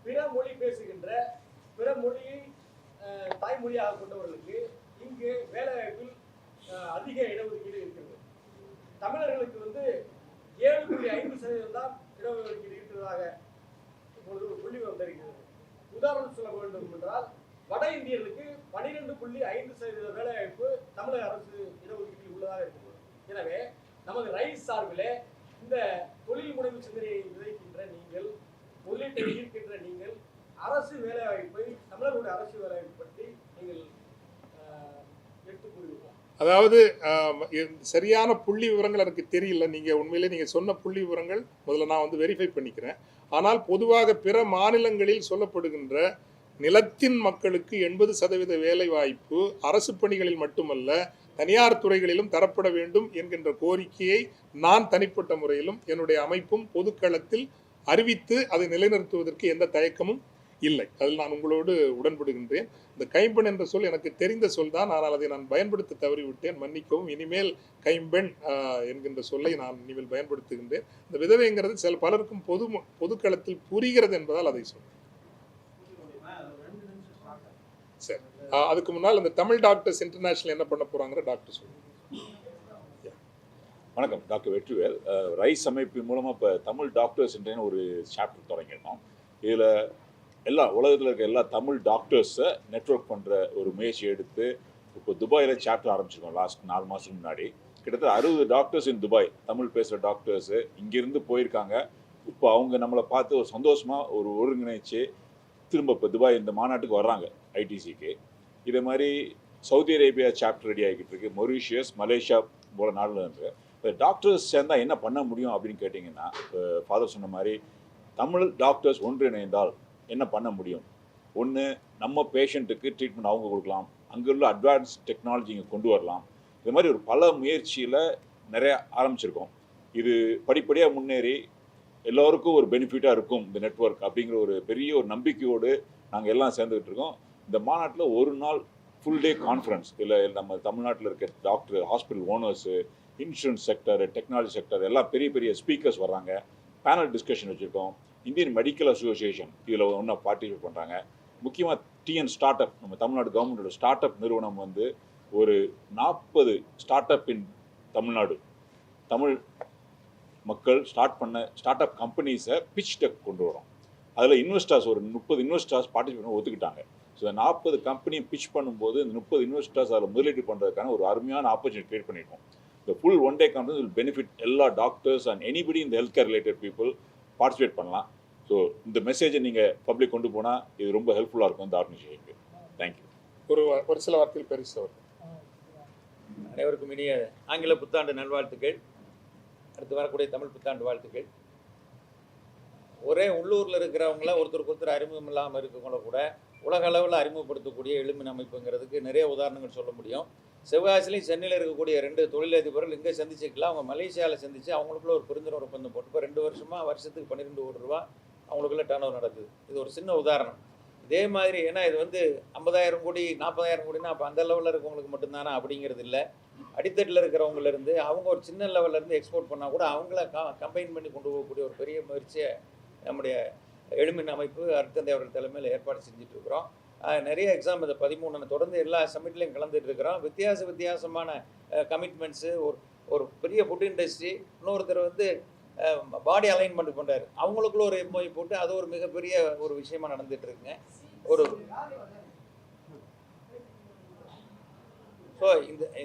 பிற மொழி பேசுகின்ற, பிற மொழியை தாய்மொழியாக கொண்டவர்களுக்கு இங்கு வேலை வாய்ப்பில் அதிக இடஒதுக்கீடு இருக்கிறது. தமிழர்களுக்கு வந்து 7.5% தான் இடஒதுக்கீடு இருக்கிறதாக இப்பொழுது ஒரு புள்ளி வந்திருக்கிறது. உதாரணம் சொல்ல வேண்டும் என்றால் வட இந்தியர்களுக்கு 12.5% வேலை வாய்ப்பு தமிழக அரசு இடஒதுக்கீட்டில் உள்ளதாக இருக்கிறது. எனவே நமது ரைஸ் சார்பிலே இந்த தொழில் முனைவு சிந்தனையை விதைக்கின்ற நீங்கள், முதலீட்டை ஈர்க்கின்ற நீங்கள், அரசு வேலை வாய்ப்பை, தமிழர்களுடைய அரசு வேலை வாய்ப்பு பற்றி நீங்கள் எடுத்து கூறுவீர்கள். அதாவது சரியான புள்ளி விவரங்கள் எனக்கு தெரியல. நீங்கள் உண்மையிலே நீங்கள் சொன்ன புள்ளி விவரங்கள் முதல்ல நான் வந்து வெரிஃபை பண்ணிக்கிறேன். ஆனால் பொதுவாக பிற மாநிலங்களில் சொல்லப்படுகின்ற நிலத்தின் மக்களுக்கு 80% வேலை வாய்ப்பு அரசு பணிகளில் மட்டுமல்ல, தனியார் துறைகளிலும் தரப்பட வேண்டும் என்கின்ற கோரிக்கையை நான் தனிப்பட்ட முறையிலும் என்னுடைய அமைப்பும் பொதுக்களத்தில் அறிவித்து அதை நிலைநிறுத்துவதற்கு எந்த தயக்கமும் இல்லை. அதில் நான் உங்களோடு உடன்படுகின்றேன். இந்த கைம்பெண் என்ற சொல் எனக்கு தெரிந்த சொல் தான், ஆனால் அதை நான் பயன்படுத்த தவறிவிட்டேன், மன்னிக்கவும். இனிமேல் கைம்பெண் என்கின்ற சொல்லை நான் இனிமேல் பயன்படுத்துகின்றேன். இந்த விதவைங்கிறது பலருக்கும் பொதுக்களத்தில் புரிகிறது என்பதால் அதை சொல்றேன். சரி, அதுக்கு முன்னால் அந்த தமிழ் டாக்டர்ஸ் இன்டர்நேஷனல் என்ன பண்ண போறாங்கிற டாக்டர் சொல்லுங்க. வணக்கம், டாக்டர் வெற்றிவேல். ரைஸ் அமைப்பு மூலமாக இப்போ தமிழ் டாக்டர்ஸ் ஒரு சாப்டர் தொடங்கியிருக்கோம். இதில் எல்லா உலகத்தில் இருக்க எல்லா தமிழ் டாக்டர்ஸை நெட்வொர்க் பண்ணுற ஒரு முயற்சி எடுத்து இப்போ துபாயில் சாப்டர் ஆரம்பிச்சிருக்கோம். லாஸ்ட் 4 மாதத்துக்கு முன்னாடி கிட்டத்தட்ட 60 டாக்டர்ஸ் இன் துபாய், தமிழ் பேசுகிற டாக்டர்ஸு இங்கேருந்து போயிருக்காங்க. இப்போ அவங்க நம்மளை பார்த்து ஒரு சந்தோஷமாக ஒரு ஒருங்கிணைச்சு திரும்ப இப்போ துபாய் இந்த மாநாட்டுக்கு வர்றாங்க ஐடிசிக்கு. இதே மாதிரி சவுதி அரேபியா சாப்டர் ரெடி ஆகிக்கிட்டு இருக்கு, மொரீஷியஸ், மலேசியா போல நாடுல இருக்கு. இப்போ டாக்டர்ஸ் சேர்ந்தால் என்ன பண்ண முடியும் அப்படின்னு கேட்டிங்கன்னா, இப்போ ஃபாதர் சொன்ன மாதிரி தமிழ் டாக்டர்ஸ் ஒன்றிணைந்தால் என்ன பண்ண முடியும்? ஒன்று, நம்ம பேஷண்ட்டுக்கு ட்ரீட்மெண்ட் அவங்க கொடுக்கலாம், அங்கே உள்ள அட்வான்ஸ் டெக்னாலஜி இங்கே கொண்டு வரலாம். இது மாதிரி ஒரு பல முயற்சியில் நிறைய ஆரம்பிச்சிருக்கோம். இது படிப்படியாக முன்னேறி எல்லோருக்கும் ஒரு பெனிஃபிட்டாக இருக்கும் இந்த நெட்வொர்க் அப்படிங்கிற ஒரு பெரிய ஒரு நம்பிக்கையோடு நாங்கள் எல்லாம் சேர்ந்துக்கிட்டு இருக்கோம். இந்த மாநாட்டில் ஒரு நாள் ஃபுல் டே கான்ஃபரன்ஸ், இல்லை நம்ம தமிழ்நாட்டில் இருக்க doctor, hospital owners, insurance sector, technology sector எல்லாம் பெரிய பெரிய ஸ்பீக்கர்ஸ் வர்றாங்க. பேனல் டிஸ்கஷன் வச்சுருக்கோம். இந்தியன் மெடிக்கல் அசோசியேஷன் இதில் ஒன்றா பார்ட்டிசிபேட் பண்ணுறாங்க. முக்கியமாக டிஎன் ஸ்டார்ட் அப், நம்ம தமிழ்நாடு கவர்மெண்டோட ஸ்டார்ட் அப் நிறுவனம் ஒரு 40 ஸ்டார்ட் அப் இன் தமிழ்நாடு, தமிழ் மக்கள் ஸ்டார்ட் அப் கம்பெனிஸை பிச் டெக் கொண்டு வரோம். அதில் இன்வெஸ்டர்ஸ் ஒரு 30 இன்வெஸ்டர்ஸ் பார்ட்டிசிபேட் பண்ண ஒத்துக்கிட்டாங்க. ஸோ 40 கம்பெனியை பிச் பண்ணும்போது இந்த 30 இன்வெஸ்டர்ஸ் அதில் முதலீடு பண்ணுறதுக்கான ஒரு அருமையான ஆப்பர்ச்சுனிட்டி கிரியேட் பண்ணியிருக்கோம். இந்த full one day conference will benefit எல்லா டாக்டர்ஸ் அண்ட் எனிபடி இந்த health care related people participate பண்ணலாம். ஸோ இந்த மெசேஜை நீங்கள் பப்ளிக் கொண்டு போனால் இது ரொம்ப ஹெல்ப்ஃபுல்லாக இருக்கும் இந்த ஆர்கனைசேஷனுக்கு. தேங்க்யூ. ஒரு சில வார்த்தையில் பெருசவர். அனைவருக்கும் இனிய ஆங்கில புத்தாண்டு நல்வாழ்த்துக்கள். அடுத்து வரக்கூடிய தமிழ் புத்தாண்டு வாழ்த்துக்கள். ஒரே உள்ளூரில் இருக்கிறவங்கள ஒருத்தருக்கு அறிமுகம் இல்லாமல் இருக்கவங்கள கூட உலக அளவில் அறிமுகப்படுத்தக்கூடிய எளிமின் அமைப்புங்கிறதுக்கு நிறைய உதாரணங்கள் சொல்ல முடியும். சிவகாசிலையும் சென்னையில் இருக்கக்கூடிய 2 தொழிலதிபர்கள் இங்கே சந்திச்சுக்கலாம். அவங்க மலேசியாவில் சந்தித்து அவங்களுக்குள்ள ஒரு புரிந்துணர்வு ஒப்பந்தம் போட்டு இப்போ 2 வருஷமாக வருஷத்துக்கு 12 கோடி ரூபா அவங்களுக்குள்ள டர்ன் ஓவர் நடக்குது. இது ஒரு சின்ன உதாரணம். இதே மாதிரி ஏன்னா இது 50,000 கோடி 40,000 கோடினா அப்போ அந்த லெவலில் இருக்கவங்களுக்கு மட்டும்தானா அப்படிங்கிறது இல்லை. அடித்தட்டில் இருக்கிறவங்கலேருந்து அவங்க ஒரு சின்ன லெவல்லேருந்து எக்ஸ்போர்ட் பண்ணால் கூட அவங்கள கம்பைன் பண்ணி கொண்டு போகக்கூடிய ஒரு பெரிய முயற்சியை நம்முடைய எளிமின் அமைப்பு அருட்தந்தை அவர்கள் தலைமையில் ஏற்பாடு செஞ்சுட்ருக்குறோம். நிறைய எக்ஸாம் இந்த 13 தொடர்ந்து எல்லா சமிட்லையும் கலந்துட்டு இருக்கிறோம். வித்தியாசமான கமிட்மெண்ட்ஸு. ஒரு பெரிய ஃபுட் இண்டஸ்ட்ரி, இன்னொருத்தர் பாடி அலைன்மெண்ட் பண்ணுறாரு, அவங்களுக்குள்ள ஒரு எம்ஓஐ போட்டு அது ஒரு மிகப்பெரிய ஒரு விஷயமா நடந்துட்டு இருக்குங்க. ஸோ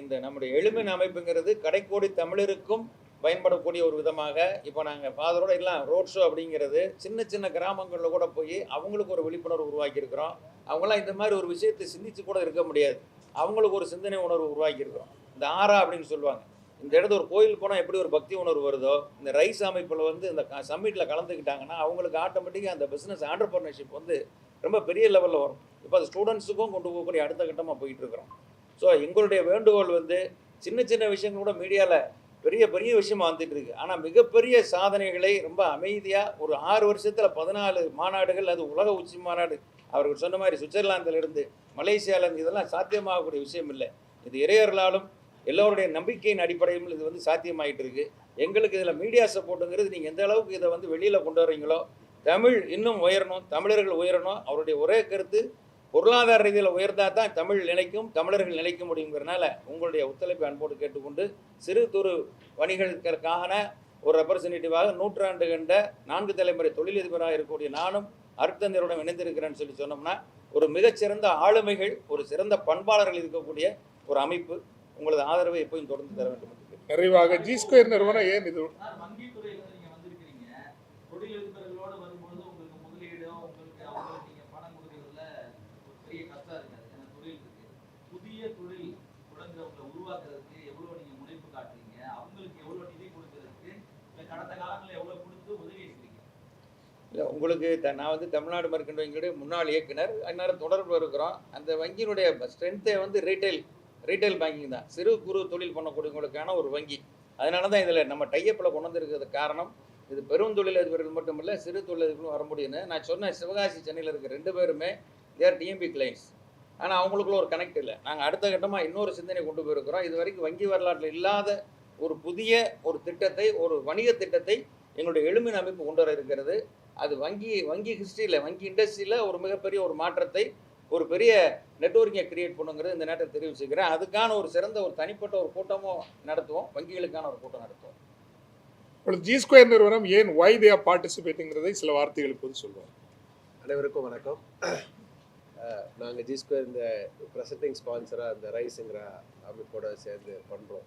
இந்த நம்முடைய எளிமின் அமைப்புங்கிறது கடைக்கோடி தமிழருக்கும் பயன்படக்கூடிய ஒரு விதமாக இப்போ நாங்கள் ஃபாதரோட எல்லாம் ரோட் ஷோ அப்படிங்கிறது சின்ன கிராமங்களில் கூட போய் அவங்களுக்கு ஒரு விழிப்புணர்வு உருவாக்கியிருக்கிறோம். அவங்களாம் இந்த மாதிரி ஒரு விஷயத்தை சிந்திச்சு கூட இருக்க முடியாது, அவங்களுக்கு ஒரு சிந்தனை உணர்வு உருவாக்கியிருக்கிறோம். இந்த ஆரா அப்படின்னு சொல்லுவாங்க. இந்த இடத்துல ஒரு கோயில் போனால் எப்படி ஒரு பக்தி உணர்வு வருதோ, இந்த ரைஸ் அமைப்பில் இந்த சம்மிட்டில் கலந்துக்கிட்டாங்கன்னா அவங்களுக்கு ஆட்டோமேட்டிக்காக அந்த பிஸ்னஸ் ஆண்டர்பிரினர்ஷிப் ரொம்ப பெரிய லெவலில் வரும். இப்போ அது ஸ்டூடெண்ட்ஸுக்கும் கொண்டு போகக்கூடிய அடுத்த கட்டமாக போயிட்டு இருக்கிறோம். ஸோ எங்களுடைய வேண்டுகோள் சின்ன விஷயங்கள் கூட மீடியாவில் பெரிய விஷயமா வந்துட்டு இருக்கு. ஆனால் மிகப்பெரிய சாதனைகளை ரொம்ப அமைதியாக ஒரு 6 வருஷத்தில் 14 மாநாடுகள், அது உலக உச்சி மாநாடு, அவர்கள் சொன்ன மாதிரி சுவிட்சர்லாந்திலிருந்து மலேசியாவிலேருந்து, இதெல்லாம் சாத்தியமாகக்கூடிய விஷயம் இல்லை. இது இறையர்களாலும் எல்லோருடைய நம்பிக்கையின் அடிப்படையில் இது சாத்தியமாயிட்டு இருக்கு. எங்களுக்கு இதில் மீடியா சப்போர்ட்டுங்கிறது நீங்கள் எந்த அளவுக்கு இதை வெளியில் கொண்டு வர்றீங்களோ, தமிழ் இன்னும் உயரணும், தமிழர்கள் உயரணும். அவருடைய ஒரே கருத்து பொருளாதார ரீதியில் உயர்ந்தால் தான் தமிழ் நிலைக்கும், தமிழர்கள் நிலைக்க முடியுங்கிறனால உங்களுடைய ஒத்துழைப்பை அன்போடு கேட்டுக்கொண்டு, சிறு துறு வணிகர்களுக்கான ஒரு ரெப்ரசன்டேட்டிவாக 100 ஆண்டு கண்ட 4 தலைமுறை தொழிலதிபராக இருக்கக்கூடிய நானும் அருட்தந்தையருடன் இணைந்திருக்கிறேன்னு சொன்னோம்னா, ஒரு மிகச்சிறந்த ஆளுமைகள், ஒரு சிறந்த பண்பாளர்கள் இருக்கக்கூடிய ஒரு அமைப்பு. உங்களது ஆதரவை எப்போயும் தொடர்ந்து தர வேண்டும். நிறைவாக ஜி ஸ்கொயர் நிறுவனம் ஏன் இது வங்கித்துறையில நீங்க வந்திருக்கிறீங்க, தொழிலதிபர்களோட வரும்போது உங்களுக்கு முதலீடும் உங்களுக்கு அவங்களுக்கு நீங்க பணம் கொடுக்கறதுல ஒரு பெரிய கஷ்டம் இருக்காது. ஏன்னா தொழில் இருக்கு, புதிய தொழில் தொடங்குறவங்களை உருவாக்குறதுக்கு எவ்வளவு நீங்க முனைப்பு காட்டுறீங்க, அவங்களுக்கு எவ்வளவு நிதி கொடுக்கறதுக்கு இல்லை கடந்த காலங்களில் எவ்வளவு கொடுத்து உதவி இருக்கிறீங்க? இல்லை, உங்களுக்கு நான் தமிழ்நாடு மர்க்கண்ட் வங்கியுடைய முன்னாள் இயக்குனர், அந்நேரம் தொடர்பு இருக்கிறோம். அந்த வங்கியினுடைய ஸ்ட்ரென்த்தை ரீட்டைல் ரீட்டைல் பேங்கிங் தான், சிறு குறு தொழில் பண்ணக்கூடியவங்களுக்கான ஒரு வங்கி. அதனால தான் இதில் நம்ம டைப்பில் கொண்டு வந்திருக்கிறது காரணம். இது பெரும் தொழிலதிபர்கள் மட்டும் இல்லை, சிறு தொழிலதிபர்களும் வர முடியும்னு நான் சொன்னேன். சிவகாசி சென்னையில் இருக்க 2 பேருமே தேர் டிஎம்பி கிளைண்ட்ஸ். ஆனால் அவங்களுக்குள்ள ஒரு கனெக்ட் இல்லை. நாங்கள் அடுத்த கட்டமாக இன்னொரு சிந்தனை கொண்டு போயிருக்கிறோம். இது வரைக்கும் வங்கி வரலாற்றில் இல்லாத ஒரு புதிய ஒரு திட்டத்தை, ஒரு வணிக திட்டத்தை எங்களுடைய எளிமின் அமைப்பு கொண்டு வர இருக்கிறது. அது வங்கி ஹிஸ்ட்ரியில், வங்கி இண்டஸ்ட்ரியில் ஒரு மிகப்பெரிய ஒரு மாற்றத்தை, ஒரு பெரிய நெட்வொர்க்கிங்கை கிரியேட் பண்ணுங்கிறது இந்த நேரத்தை தெரிவிச்சுக்கிறேன். அதுக்கான ஒரு சிறந்த ஒரு தனிப்பட்ட ஒரு கூட்டமும் நடத்துவோம், வங்கிகளுக்கான ஒரு கூட்டம் நடத்துவோம். ஜி ஸ்கொயர் நிறுவனம் ஏன் why they are participatingங்கிறதை சில வார்த்தைகள் இப்போது சொல்லுவார். அனைவருக்கும் வணக்கம். நாங்கள் ஜி ஸ்கொயர் இந்த ப்ரெசன்டிங் ஸ்பான்சராக இந்த ரைஸுங்கிற அமைப்போட சேர்ந்து பண்ணுறோம்.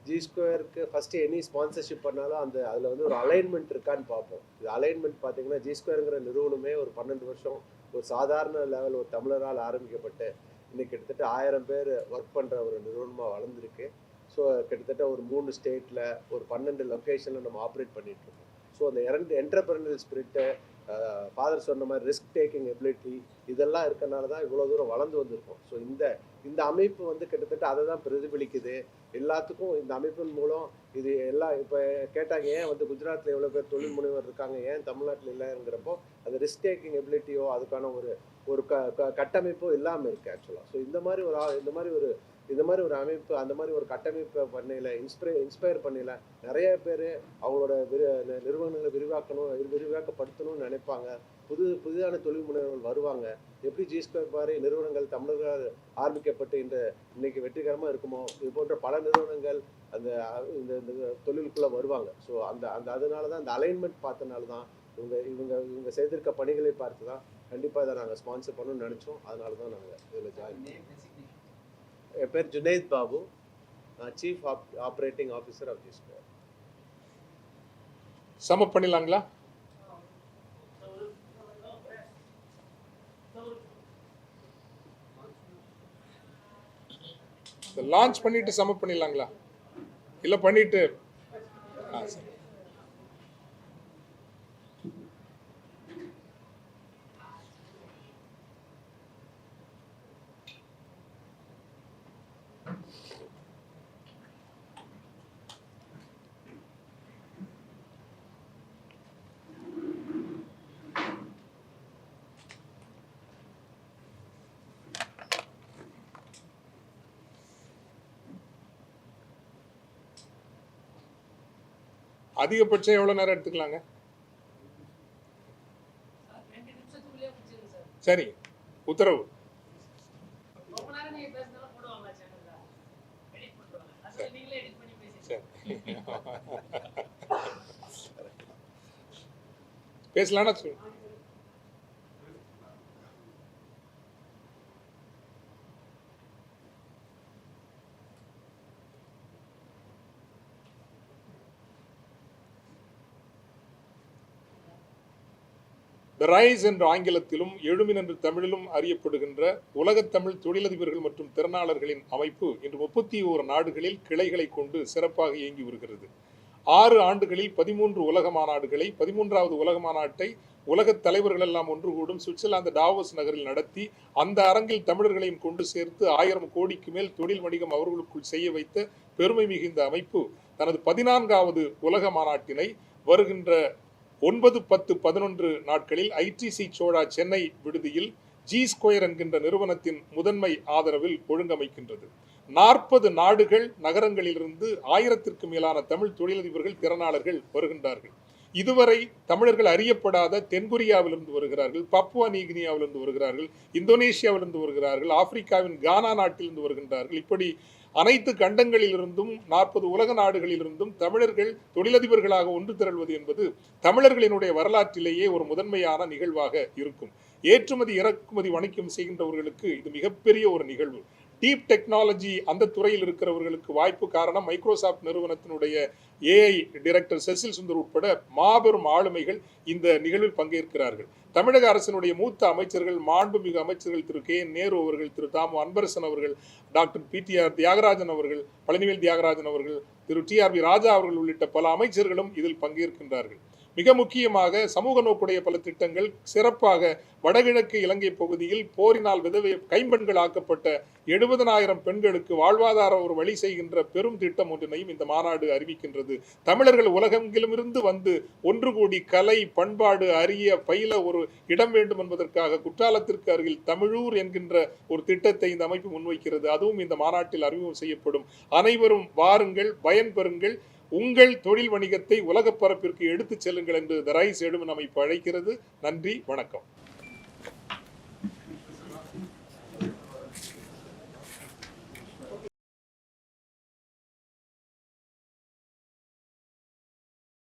ஜி ஸ்கொயருக்கு ஃபஸ்ட்டு எனி ஸ்பான்சர்ஷிப் பண்ணாலும் அதில் வந்து ஒரு அலைன்மெண்ட் இருக்கான்னு பார்ப்போம். இது அலைன்மெண்ட் பார்த்தீங்கன்னா ஜி ஸ்கொயருங்கிற நிறுவனமே ஒரு 12 வருஷம் ஒரு சாதாரண லெவல் ஒரு தமிழரால் ஆரம்பிக்கப்பட்டு இன்னைக்கு கிட்டத்தட்ட 1000 பேர் ஒர்க் பண்ணுற ஒரு நிறுவனமாக வளர்ந்துருக்கு. ஸோ கிட்டத்தட்ட ஒரு 3 ஸ்டேட்டில் ஒரு 12 லொக்கேஷனில் நம்ம ஆப்ரேட் பண்ணிகிட்ருக்கோம். ஸோ அந்த என்டர்பிரினரியல் ஸ்பிரிட்டு, ஃபாதர் சொன்ன மாதிரி ரிஸ்க் டேக்கிங் எபிலிட்டி, இதெல்லாம் இருக்கனால தான் இவ்வளோ தூரம் வளர்ந்து வந்திருக்கோம். ஸோ இந்த அமைப்பு வந்து கிட்டத்தட்ட அதை தான் பிரதிபலிக்குது. எல்லாத்துக்கும் இந்த அமைப்பின் மூலம் இது எல்லாம் இப்போ கேட்டாங்க, ஏன் வந்து குஜராத்தில் எவ்வளோ பேர் தொழில் முனைவர் இருக்காங்க, ஏன் தமிழ்நாட்டில் இல்லைங்கிறப்போ அந்த ரிஸ்க் டேக்கிங் எபிலிட்டியோ அதுக்கான ஒரு கட்டமைப்போ இல்லாமல் இருக்குது ஆக்சுவலாக. ஸோ இந்த மாதிரி ஒரு அமைப்பு, அந்த மாதிரி ஒரு கட்டமைப்பை பண்ணையில் இன்ஸ்பயர் பண்ணையில் நிறைய பேர் அவங்களோட நிறுவனங்களை விரிவாக்கப்படுத்தணும்னு நினைப்பாங்க. புதிதான தொழில் முனைவர்கள் வருவாங்க. எப்படி ஜி ஸ்கொயர் மாதிரி நிறுவனங்கள் தமிழர்கள் ஆரம்பிக்கப்பட்டு இன்னைக்கு வெற்றிகரமாக இருக்குமோ, இது போன்ற பல நிறுவனங்கள் இந்த தொழிலுக்குள்ளே வருவாங்க. ஸோ அதனால தான் அந்த அலைன்மெண்ட் பார்த்தனால தான் இவங்க செய்திருக்க பணிகளை பார்த்து தான் கண்டிப்பாக இதை நாங்கள் ஸ்பான்சர் பண்ணணும்னு நினச்சோம். அதனால தான் நாங்கள் இதில் ஜாயின் பண்ணோம். என் பேர் ஜுனைத் பாபு, நான் chief operating officer of G square. சம பண்ணிடலாங்களா? லான்ச் பண்ணிட்டு சம பண்ணிடலாங்களா? இல்லை பண்ணிட்டு சரி. அதிகபட்சம் எவ்வளோ நேரம் எடுத்துக்கலாங்க? சரி, உத்தரவு. பேசலாம்னா சொல்லு. த ரைஸ் என்ற ஆங்கிலத்திலும் எழுமின் என்று தமிழிலும் அறியப்படுகின்ற உலகத் தமிழ் தொழிலதிபர்கள் மற்றும் திறனாளர்களின் அமைப்பு இன்று 31 நாடுகளில் கிளைகளை கொண்டு சிறப்பாக இயங்கி வருகிறது. 6 ஆண்டுகளில் 13 உலக மாநாடுகளை, 13வது உலக மாநாட்டை உலகத் தலைவர்கள் எல்லாம் ஒன்று கூடும் சுவிட்சர்லாந்து டாவோஸ் நகரில் நடத்தி அந்த அரங்கில் தமிழர்களையும் கொண்டு சேர்த்து 1000 கோடிக்கு மேல் தொழில் வணிகம் அவர்களுக்குள் செய்ய வைத்த பெருமை மிகுந்த அமைப்பு தனது 14வது உலக மாநாட்டினை வருகின்ற 9, 10, 11 நாட்களில் ஐடிசி சோழா சென்னை விடுதியில் ஜி ஸ்கொயர் என்கின்ற நிறுவனத்தின் முதன்மை ஆதரவில் ஒழுங்கமைக்கின்றது. 40 நாடுகள் நகரங்களிலிருந்து 1000த்திற்கும் மேலான தமிழ் தொழிலதிபர்கள் திறனாளர்கள் வருகின்றார்கள். இதுவரை தமிழர்கள் அறியப்படாத தென்கொரியாவிலிருந்து வருகிறார்கள், பப்புவா நியூகினியாவிலிருந்து வருகிறார்கள், இந்தோனேஷியாவிலிருந்து வருகிறார்கள், ஆப்பிரிக்காவின் கானா நாட்டிலிருந்து வருகின்றார்கள். இப்படி அனைத்து கண்டங்களிலிருந்தும் 40 உலக நாடுகளிலிருந்தும் தமிழர்கள் தொழிலதிபர்களாக ஒன்று திரள்வது என்பது தமிழர்களினுடைய வரலாற்றிலேயே ஒரு முதன்மையான நிகழ்வாக இருக்கும். ஏற்றுமதி இறக்குமதி வணிகம் செய்கின்றவர்களுக்கு இது மிகப்பெரிய ஒரு நிகழ்வு. டீப் டெக்னாலஜி அந்த துறையில் இருக்கிறவர்களுக்கு வாய்ப்பு. காரணம், மைக்ரோசாப்ட் நிறுவனத்தினுடைய ஏஐ டைரக்டர் செசில் சுந்தர் உட்பட மாபெரும் ஆளுமைகள் இந்த நிகழ்வில் பங்கேற்கிறார்கள். தமிழக அரசினுடைய மூத்த அமைச்சர்கள், மாண்புமிகு அமைச்சர்கள் திரு கே நேரு அவர்கள், திரு தாமு அன்பரசன் அவர்கள், டாக்டர் PTR தியாகராஜன் அவர்கள், பழனிவேல் தியாகராஜன் அவர்கள், திரு TRB ராஜா அவர்கள் உள்ளிட்ட பல அமைச்சர்களும் இதில் பங்கேற்கின்றார்கள். மிக முக்கியமாக சமூக நோக்குடைய பல திட்டங்கள், சிறப்பாக வடகிழக்கு இலங்கை பகுதியில் போரினால் விதவை கைம்பெண்கள் ஆக்கப்பட்ட 70,000 பெண்களுக்கு வாழ்வாதார ஒரு வழி செய்கின்ற பெரும் திட்டம் ஒன்றினையும் இந்த மாநாடு அறிவிக்கின்றது. தமிழர்கள் உலகெங்கிலுமிருந்து வந்து ஒன்று கூடி கலை, பண்பாடு, அறிய, பயில ஒரு இடம் வேண்டும் என்பதற்காக குற்றாலத்திற்கு அருகில் தமிழூர் என்கின்ற ஒரு திட்டத்தை இந்த அமைப்பு முன்வைக்கிறது. அதுவும் இந்த மாநாட்டில் அறிமுகம் செய்யப்படும். அனைவரும் வாருங்கள், பயன்பெறுங்கள், உங்கள் தொழில் வணிகத்தை உலகப் பரப்பிற்கு எடுத்துச் செல்லுங்கள் என்று த ரைஸ் எழுமன் அமைப்பு அழைக்கிறது. நன்றி, வணக்கம்.